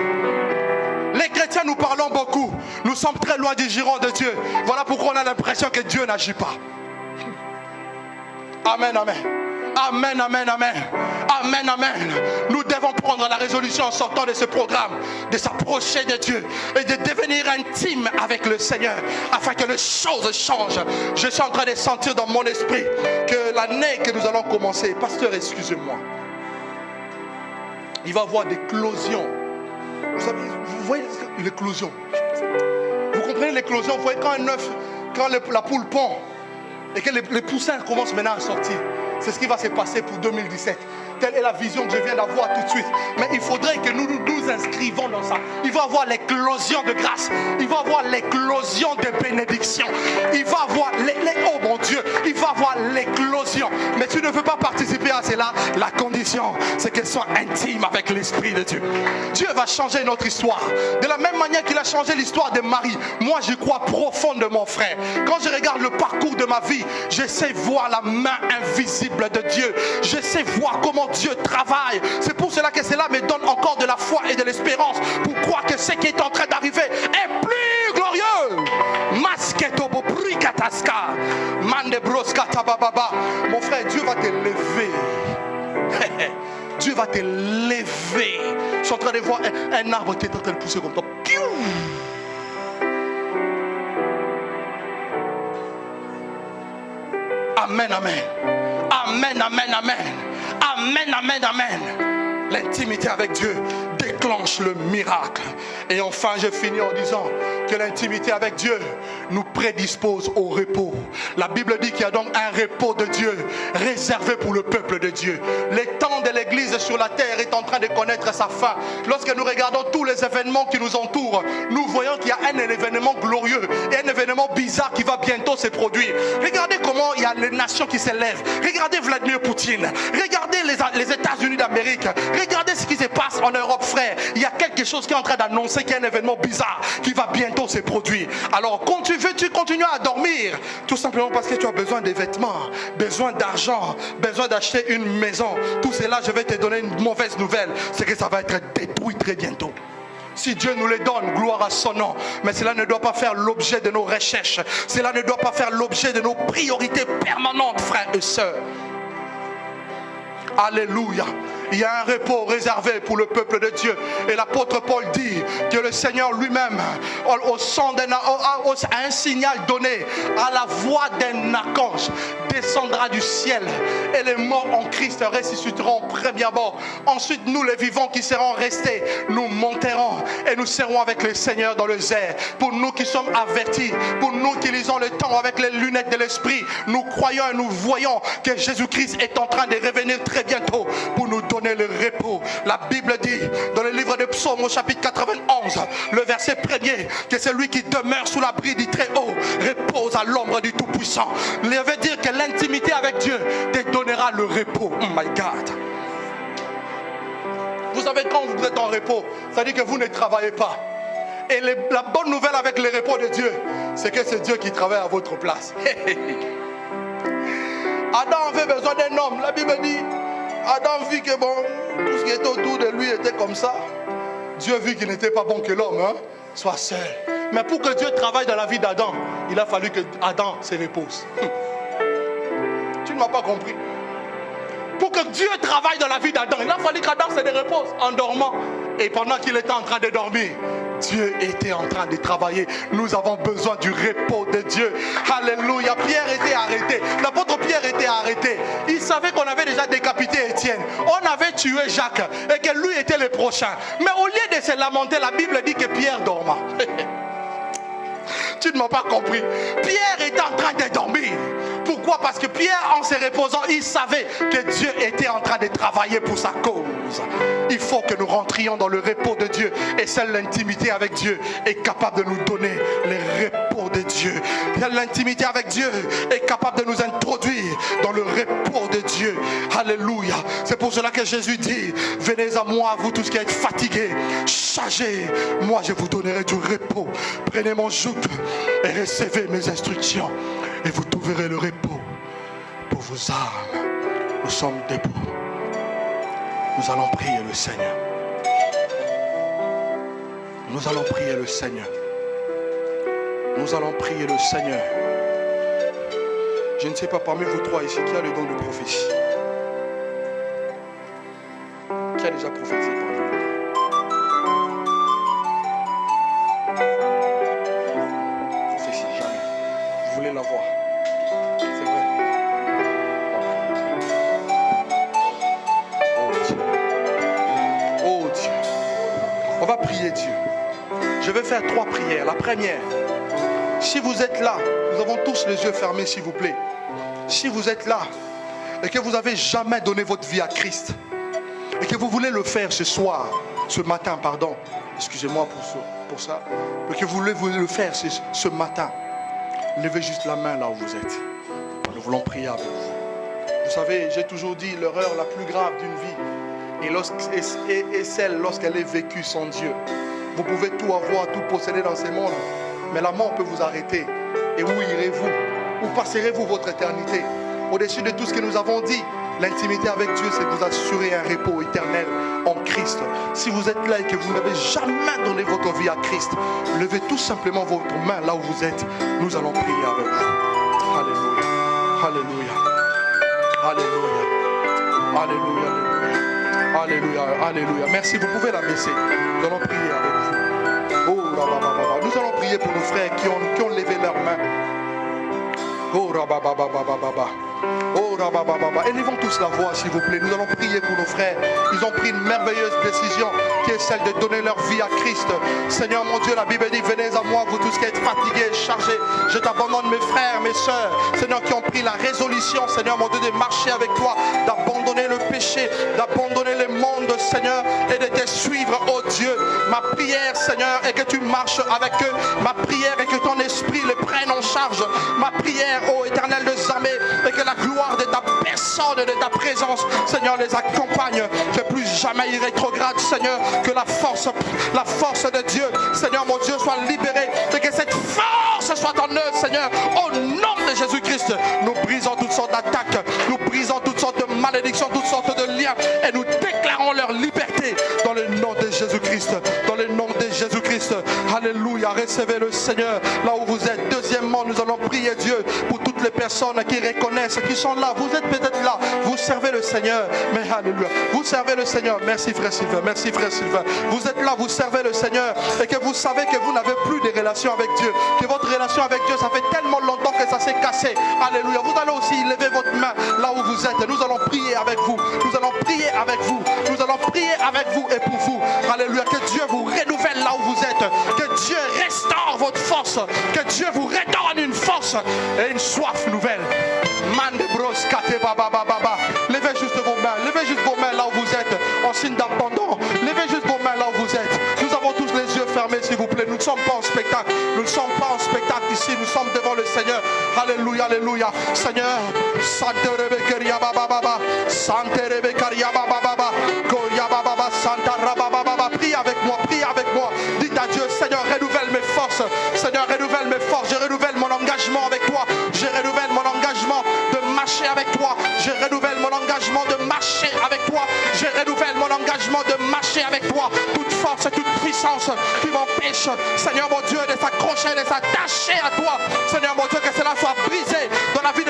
Les chrétiens, nous parlons beaucoup, nous sommes très loin du giron de Dieu. Voilà pourquoi on a l'impression que Dieu n'agit pas. Amen, amen. Amen, amen, amen. Amen, amen. Nous devons prendre la résolution en sortant de ce programme de s'approcher de Dieu et de devenir intime avec le Seigneur afin que les choses changent. Je suis en train de sentir dans mon esprit que l'année que nous allons commencer, pasteur, excusez-moi, il va y avoir des éclosions. Vous voyez l'éclosion? Vous comprenez l'éclosion? Vous voyez quand un œuf, quand la poule pond et que les poussins commencent maintenant à sortir. C'est ce qui va se passer pour 2017. Telle est la vision que je viens d'avoir tout de suite. Mais il faudrait que nous nous inscrivons dans ça. Il va y avoir l'éclosion de grâce. Il va y avoir l'éclosion de bénédiction. Il va y avoir oh mon Dieu, il va y avoir l'éclosion. Mais tu ne veux pas participer à cela. La condition, c'est qu'elle soit intime avec l'Esprit de Dieu. Dieu va changer notre histoire. De la même manière qu'il a changé l'histoire de Marie. Moi, j'y crois profondément, frère. Quand je regarde le parcours de ma vie, je sais voir la main invisible de Dieu. Je sais voir comment Dieu travaille. C'est pour cela que cela me donne encore de la foi et de l'espérance pour croire que ce qui est en train d'arriver est plus glorieux. Mon frère, Dieu va te lever. Dieu va te lever. Je suis en train de voir un arbre qui est en train de pousser comme ça. Amen, amen. Amen, amen, amen. Amen, amen, amen. L'intimité avec Dieu déclenche le miracle. Et enfin, je finis en disant que l'intimité avec Dieu nous prédispose au repos. La Bible dit qu'il y a donc un repos de Dieu réservé pour le peuple de Dieu. Le temps de l'Église sur la terre est en train de connaître sa fin. Lorsque nous regardons tous les événements qui nous entourent, nous voyons qu'il y a un événement glorieux et un événement bizarre qui va bientôt se produire. Regardez comment il y a les nations qui s'élèvent. Regardez Vladimir Poutine. Regardez les États-Unis d'Amérique. Regardez ce qui se passe en Europe, frère. Il y a quelque chose qui est en train d'annoncer qu'il y a un événement bizarre qui va bientôt se produire. Alors, quand tu veux, tu continues à dormir. Tout simplement parce que tu as besoin de vêtements, besoin d'argent, besoin d'acheter une maison. Tout cela, je vais te donner une mauvaise nouvelle. C'est que ça va être détruit très bientôt. Si Dieu nous les donne, gloire à son nom. Mais cela ne doit pas faire l'objet de nos recherches. Cela ne doit pas faire l'objet de nos priorités permanentes, frères et sœurs. Alléluia. il y a un repos réservé pour le peuple de Dieu. Et l'apôtre Paul dit que le Seigneur lui-même, au son à un signal donné, à la voix d'un archange, descendra du ciel. Et les morts en Christ ressusciteront premièrement. Ensuite, nous les vivants qui serons restés, nous monterons et nous serons avec le Seigneur dans les airs. Pour nous qui sommes avertis, pour nous qui lisons le temps avec les lunettes de l'esprit, nous croyons et nous voyons que Jésus-Christ est en train de revenir très bientôt pour nous donner le repos. La Bible dit dans le livre de Psaume au chapitre 91, le verset 1er, que celui qui demeure sous l'abri du Très-Haut repose à l'ombre du Tout-Puissant. Il veut dire que l'intimité avec Dieu te donnera le repos. Oh my God. Vous savez, quand vous êtes en repos, ça dit que vous ne travaillez pas. Et la bonne nouvelle avec le repos de Dieu, c'est que c'est Dieu qui travaille à votre place. Adam avait besoin d'un homme. La Bible dit, Adam vit que bon, tout ce qui était autour de lui était comme ça. Dieu vit qu'il n'était pas bon que l'homme soit seul. Mais pour que Dieu travaille dans la vie d'Adam, il a fallu que Adam se repose. Tu ne m'as pas compris. Pour que Dieu travaille dans la vie d'Adam, il a fallu qu'Adam se repose en dormant. Et pendant qu'il était en train de dormir, Dieu était en train de travailler. Nous avons besoin du repos de Dieu. Alléluia. Pierre était arrêté. L'apôtre Pierre était arrêté. Il savait qu'on avait déjà décapité Étienne. On avait tué Jacques et que lui était le prochain. Mais au lieu de se lamenter, la Bible dit que Pierre dorma. Tu ne m'as pas compris. Pierre était en train de dormir. Pourquoi? Parce que Pierre, en se reposant, il savait que Dieu était en train de travailler pour sa cause. Il faut que nous rentrions dans le repos de Dieu. Et seule l'intimité avec Dieu est capable de nous donner le repos de Dieu. L'intimité avec Dieu est capable de nous introduire dans le repos de Dieu. Alléluia. C'est pour cela que Jésus dit, venez à moi, vous tous qui êtes fatigués, chargés, moi je vous donnerai du repos. Prenez mon joug et recevez mes instructions et vous trouverez le repos pour vos âmes. Nous sommes debout. Nous allons prier le Seigneur. Nous allons prier le Seigneur. Nous allons prier le Seigneur. Je ne sais pas parmi vous trois ici qui a le don de prophétie. Qui a déjà prophétisé parmi vous? Prophétie, jamais. Vous voulez la voir? C'est vrai. Oh Dieu. On va prier Dieu. Je vais faire 3 prières. La première, si vous êtes là, nous avons tous les yeux fermés s'il vous plaît. Si vous êtes là et que vous n'avez jamais donné votre vie à Christ et que vous voulez le faire ce soir, ce matin, pardon, excusez-moi pour ça, mais que vous voulez le faire ce matin, levez juste la main là où vous êtes. Nous voulons prier avec vous. Vous savez, j'ai toujours dit, l'erreur la plus grave d'une vie est celle lorsqu'elle est vécue sans Dieu. Vous pouvez tout avoir, tout posséder dans ce monde, mais la mort peut vous arrêter. Et où irez-vous? Où passerez-vous votre éternité? Au-dessus de tout ce que nous avons dit, l'intimité avec Dieu, c'est de vous assurer un repos éternel en Christ. Si vous êtes là et que vous n'avez jamais donné votre vie à Christ, levez tout simplement votre main là où vous êtes. Nous allons prier avec vous. Alléluia. Alléluia. Alléluia. Alléluia. Alléluia. Alléluia. Merci. Vous pouvez la baisser. Nous allons prier avec vous. Oh, nous allons prier pour nos frères qui ont levé leurs mains. Oh, rababababababa. Oh, rababababa. Élevons tous la voix, s'il vous plaît. Nous allons prier pour nos frères. Ils ont pris une merveilleuse décision qui est celle de donner leur vie à Christ. Seigneur mon Dieu, la Bible dit, venez à moi, vous tous qui êtes fatigués, chargés. Je t'abandonne mes frères, mes sœurs. Seigneur, qui ont pris la résolution, Seigneur mon Dieu, de marcher avec toi, d'abandonner le péché, d'abandonner le monde, Seigneur, et de te suivre, oh Dieu. Ma prière, Seigneur, est que tu marches avec eux. Ma prière est que ton esprit les prenne en charge. Ma prière, ô Éternel des armées, est que la gloire de ta personne et de ta présence, Seigneur, les accompagne. Que plus jamais ils rétrogradent, Seigneur, que la force de Dieu, Seigneur mon Dieu, soit libérée et que cette force soit en eux, Seigneur, au nom de Jésus-Christ. Nous brisons toutes sortes d'attaques, nous brisons toutes sortes de malédictions, toutes sortes de liens et nous déclarons leur liberté dans le nom de Jésus-Christ. Dans le nom de Jésus-Christ, Alléluia. Recevez le Seigneur là où vous êtes. Deuxièmement, nous allons prier Dieu pour toutes les personnes qui reconnaissent, qui sont là. Vous êtes peut-être là. Vous servez le Seigneur. Mais alléluia. Vous servez le Seigneur. Merci frère Sylvain. Merci frère Sylvain. Vous êtes là, vous servez le Seigneur et que vous savez que vous n'avez plus de relation avec Dieu. Que votre relation avec Dieu, ça fait tellement longtemps que ça s'est cassé. Alléluia. Vous allez aussi lever votre main là où vous êtes. Nous allons prier avec vous. Nous allons prier avec vous. Nous allons prier avec vous et pour vous. Alléluia. Que Dieu vous renouvelle là où vous êtes. Que Dieu restaure votre force. Que Dieu vous redonne une force et une soif nouvelle. Levez juste vos mains. Levez juste vos mains là où vous êtes. En signe d'abandon. Levez juste vos mains là où vous êtes. Nous avons tous les yeux fermés, s'il vous plaît. Nous ne sommes pas en spectacle. Nous ne sommes pas en spectacle ici. Nous sommes devant le Seigneur. Alléluia, alléluia. Seigneur, Sante Rebekeria Baba, Sante Rebekeria Baba, Goya Baba, Santa Rababa. Prie avec moi, prie avec moi. Dites à Dieu, Seigneur, renouvelle mes forces. Seigneur, renouvelle mes forces. Je renouvelle mon engagement avec toi. Je renouvelle mon engagement de marcher avec toi. Je renouvelle mon engagement de marcher avec toi. Je renouvelle mon engagement de marcher avec toi. Toute force, toute puissance qui m'empêche, Seigneur mon Dieu, de s'accrocher, de s'attacher à toi. Seigneur mon Dieu, que cela soit brisé dans la vie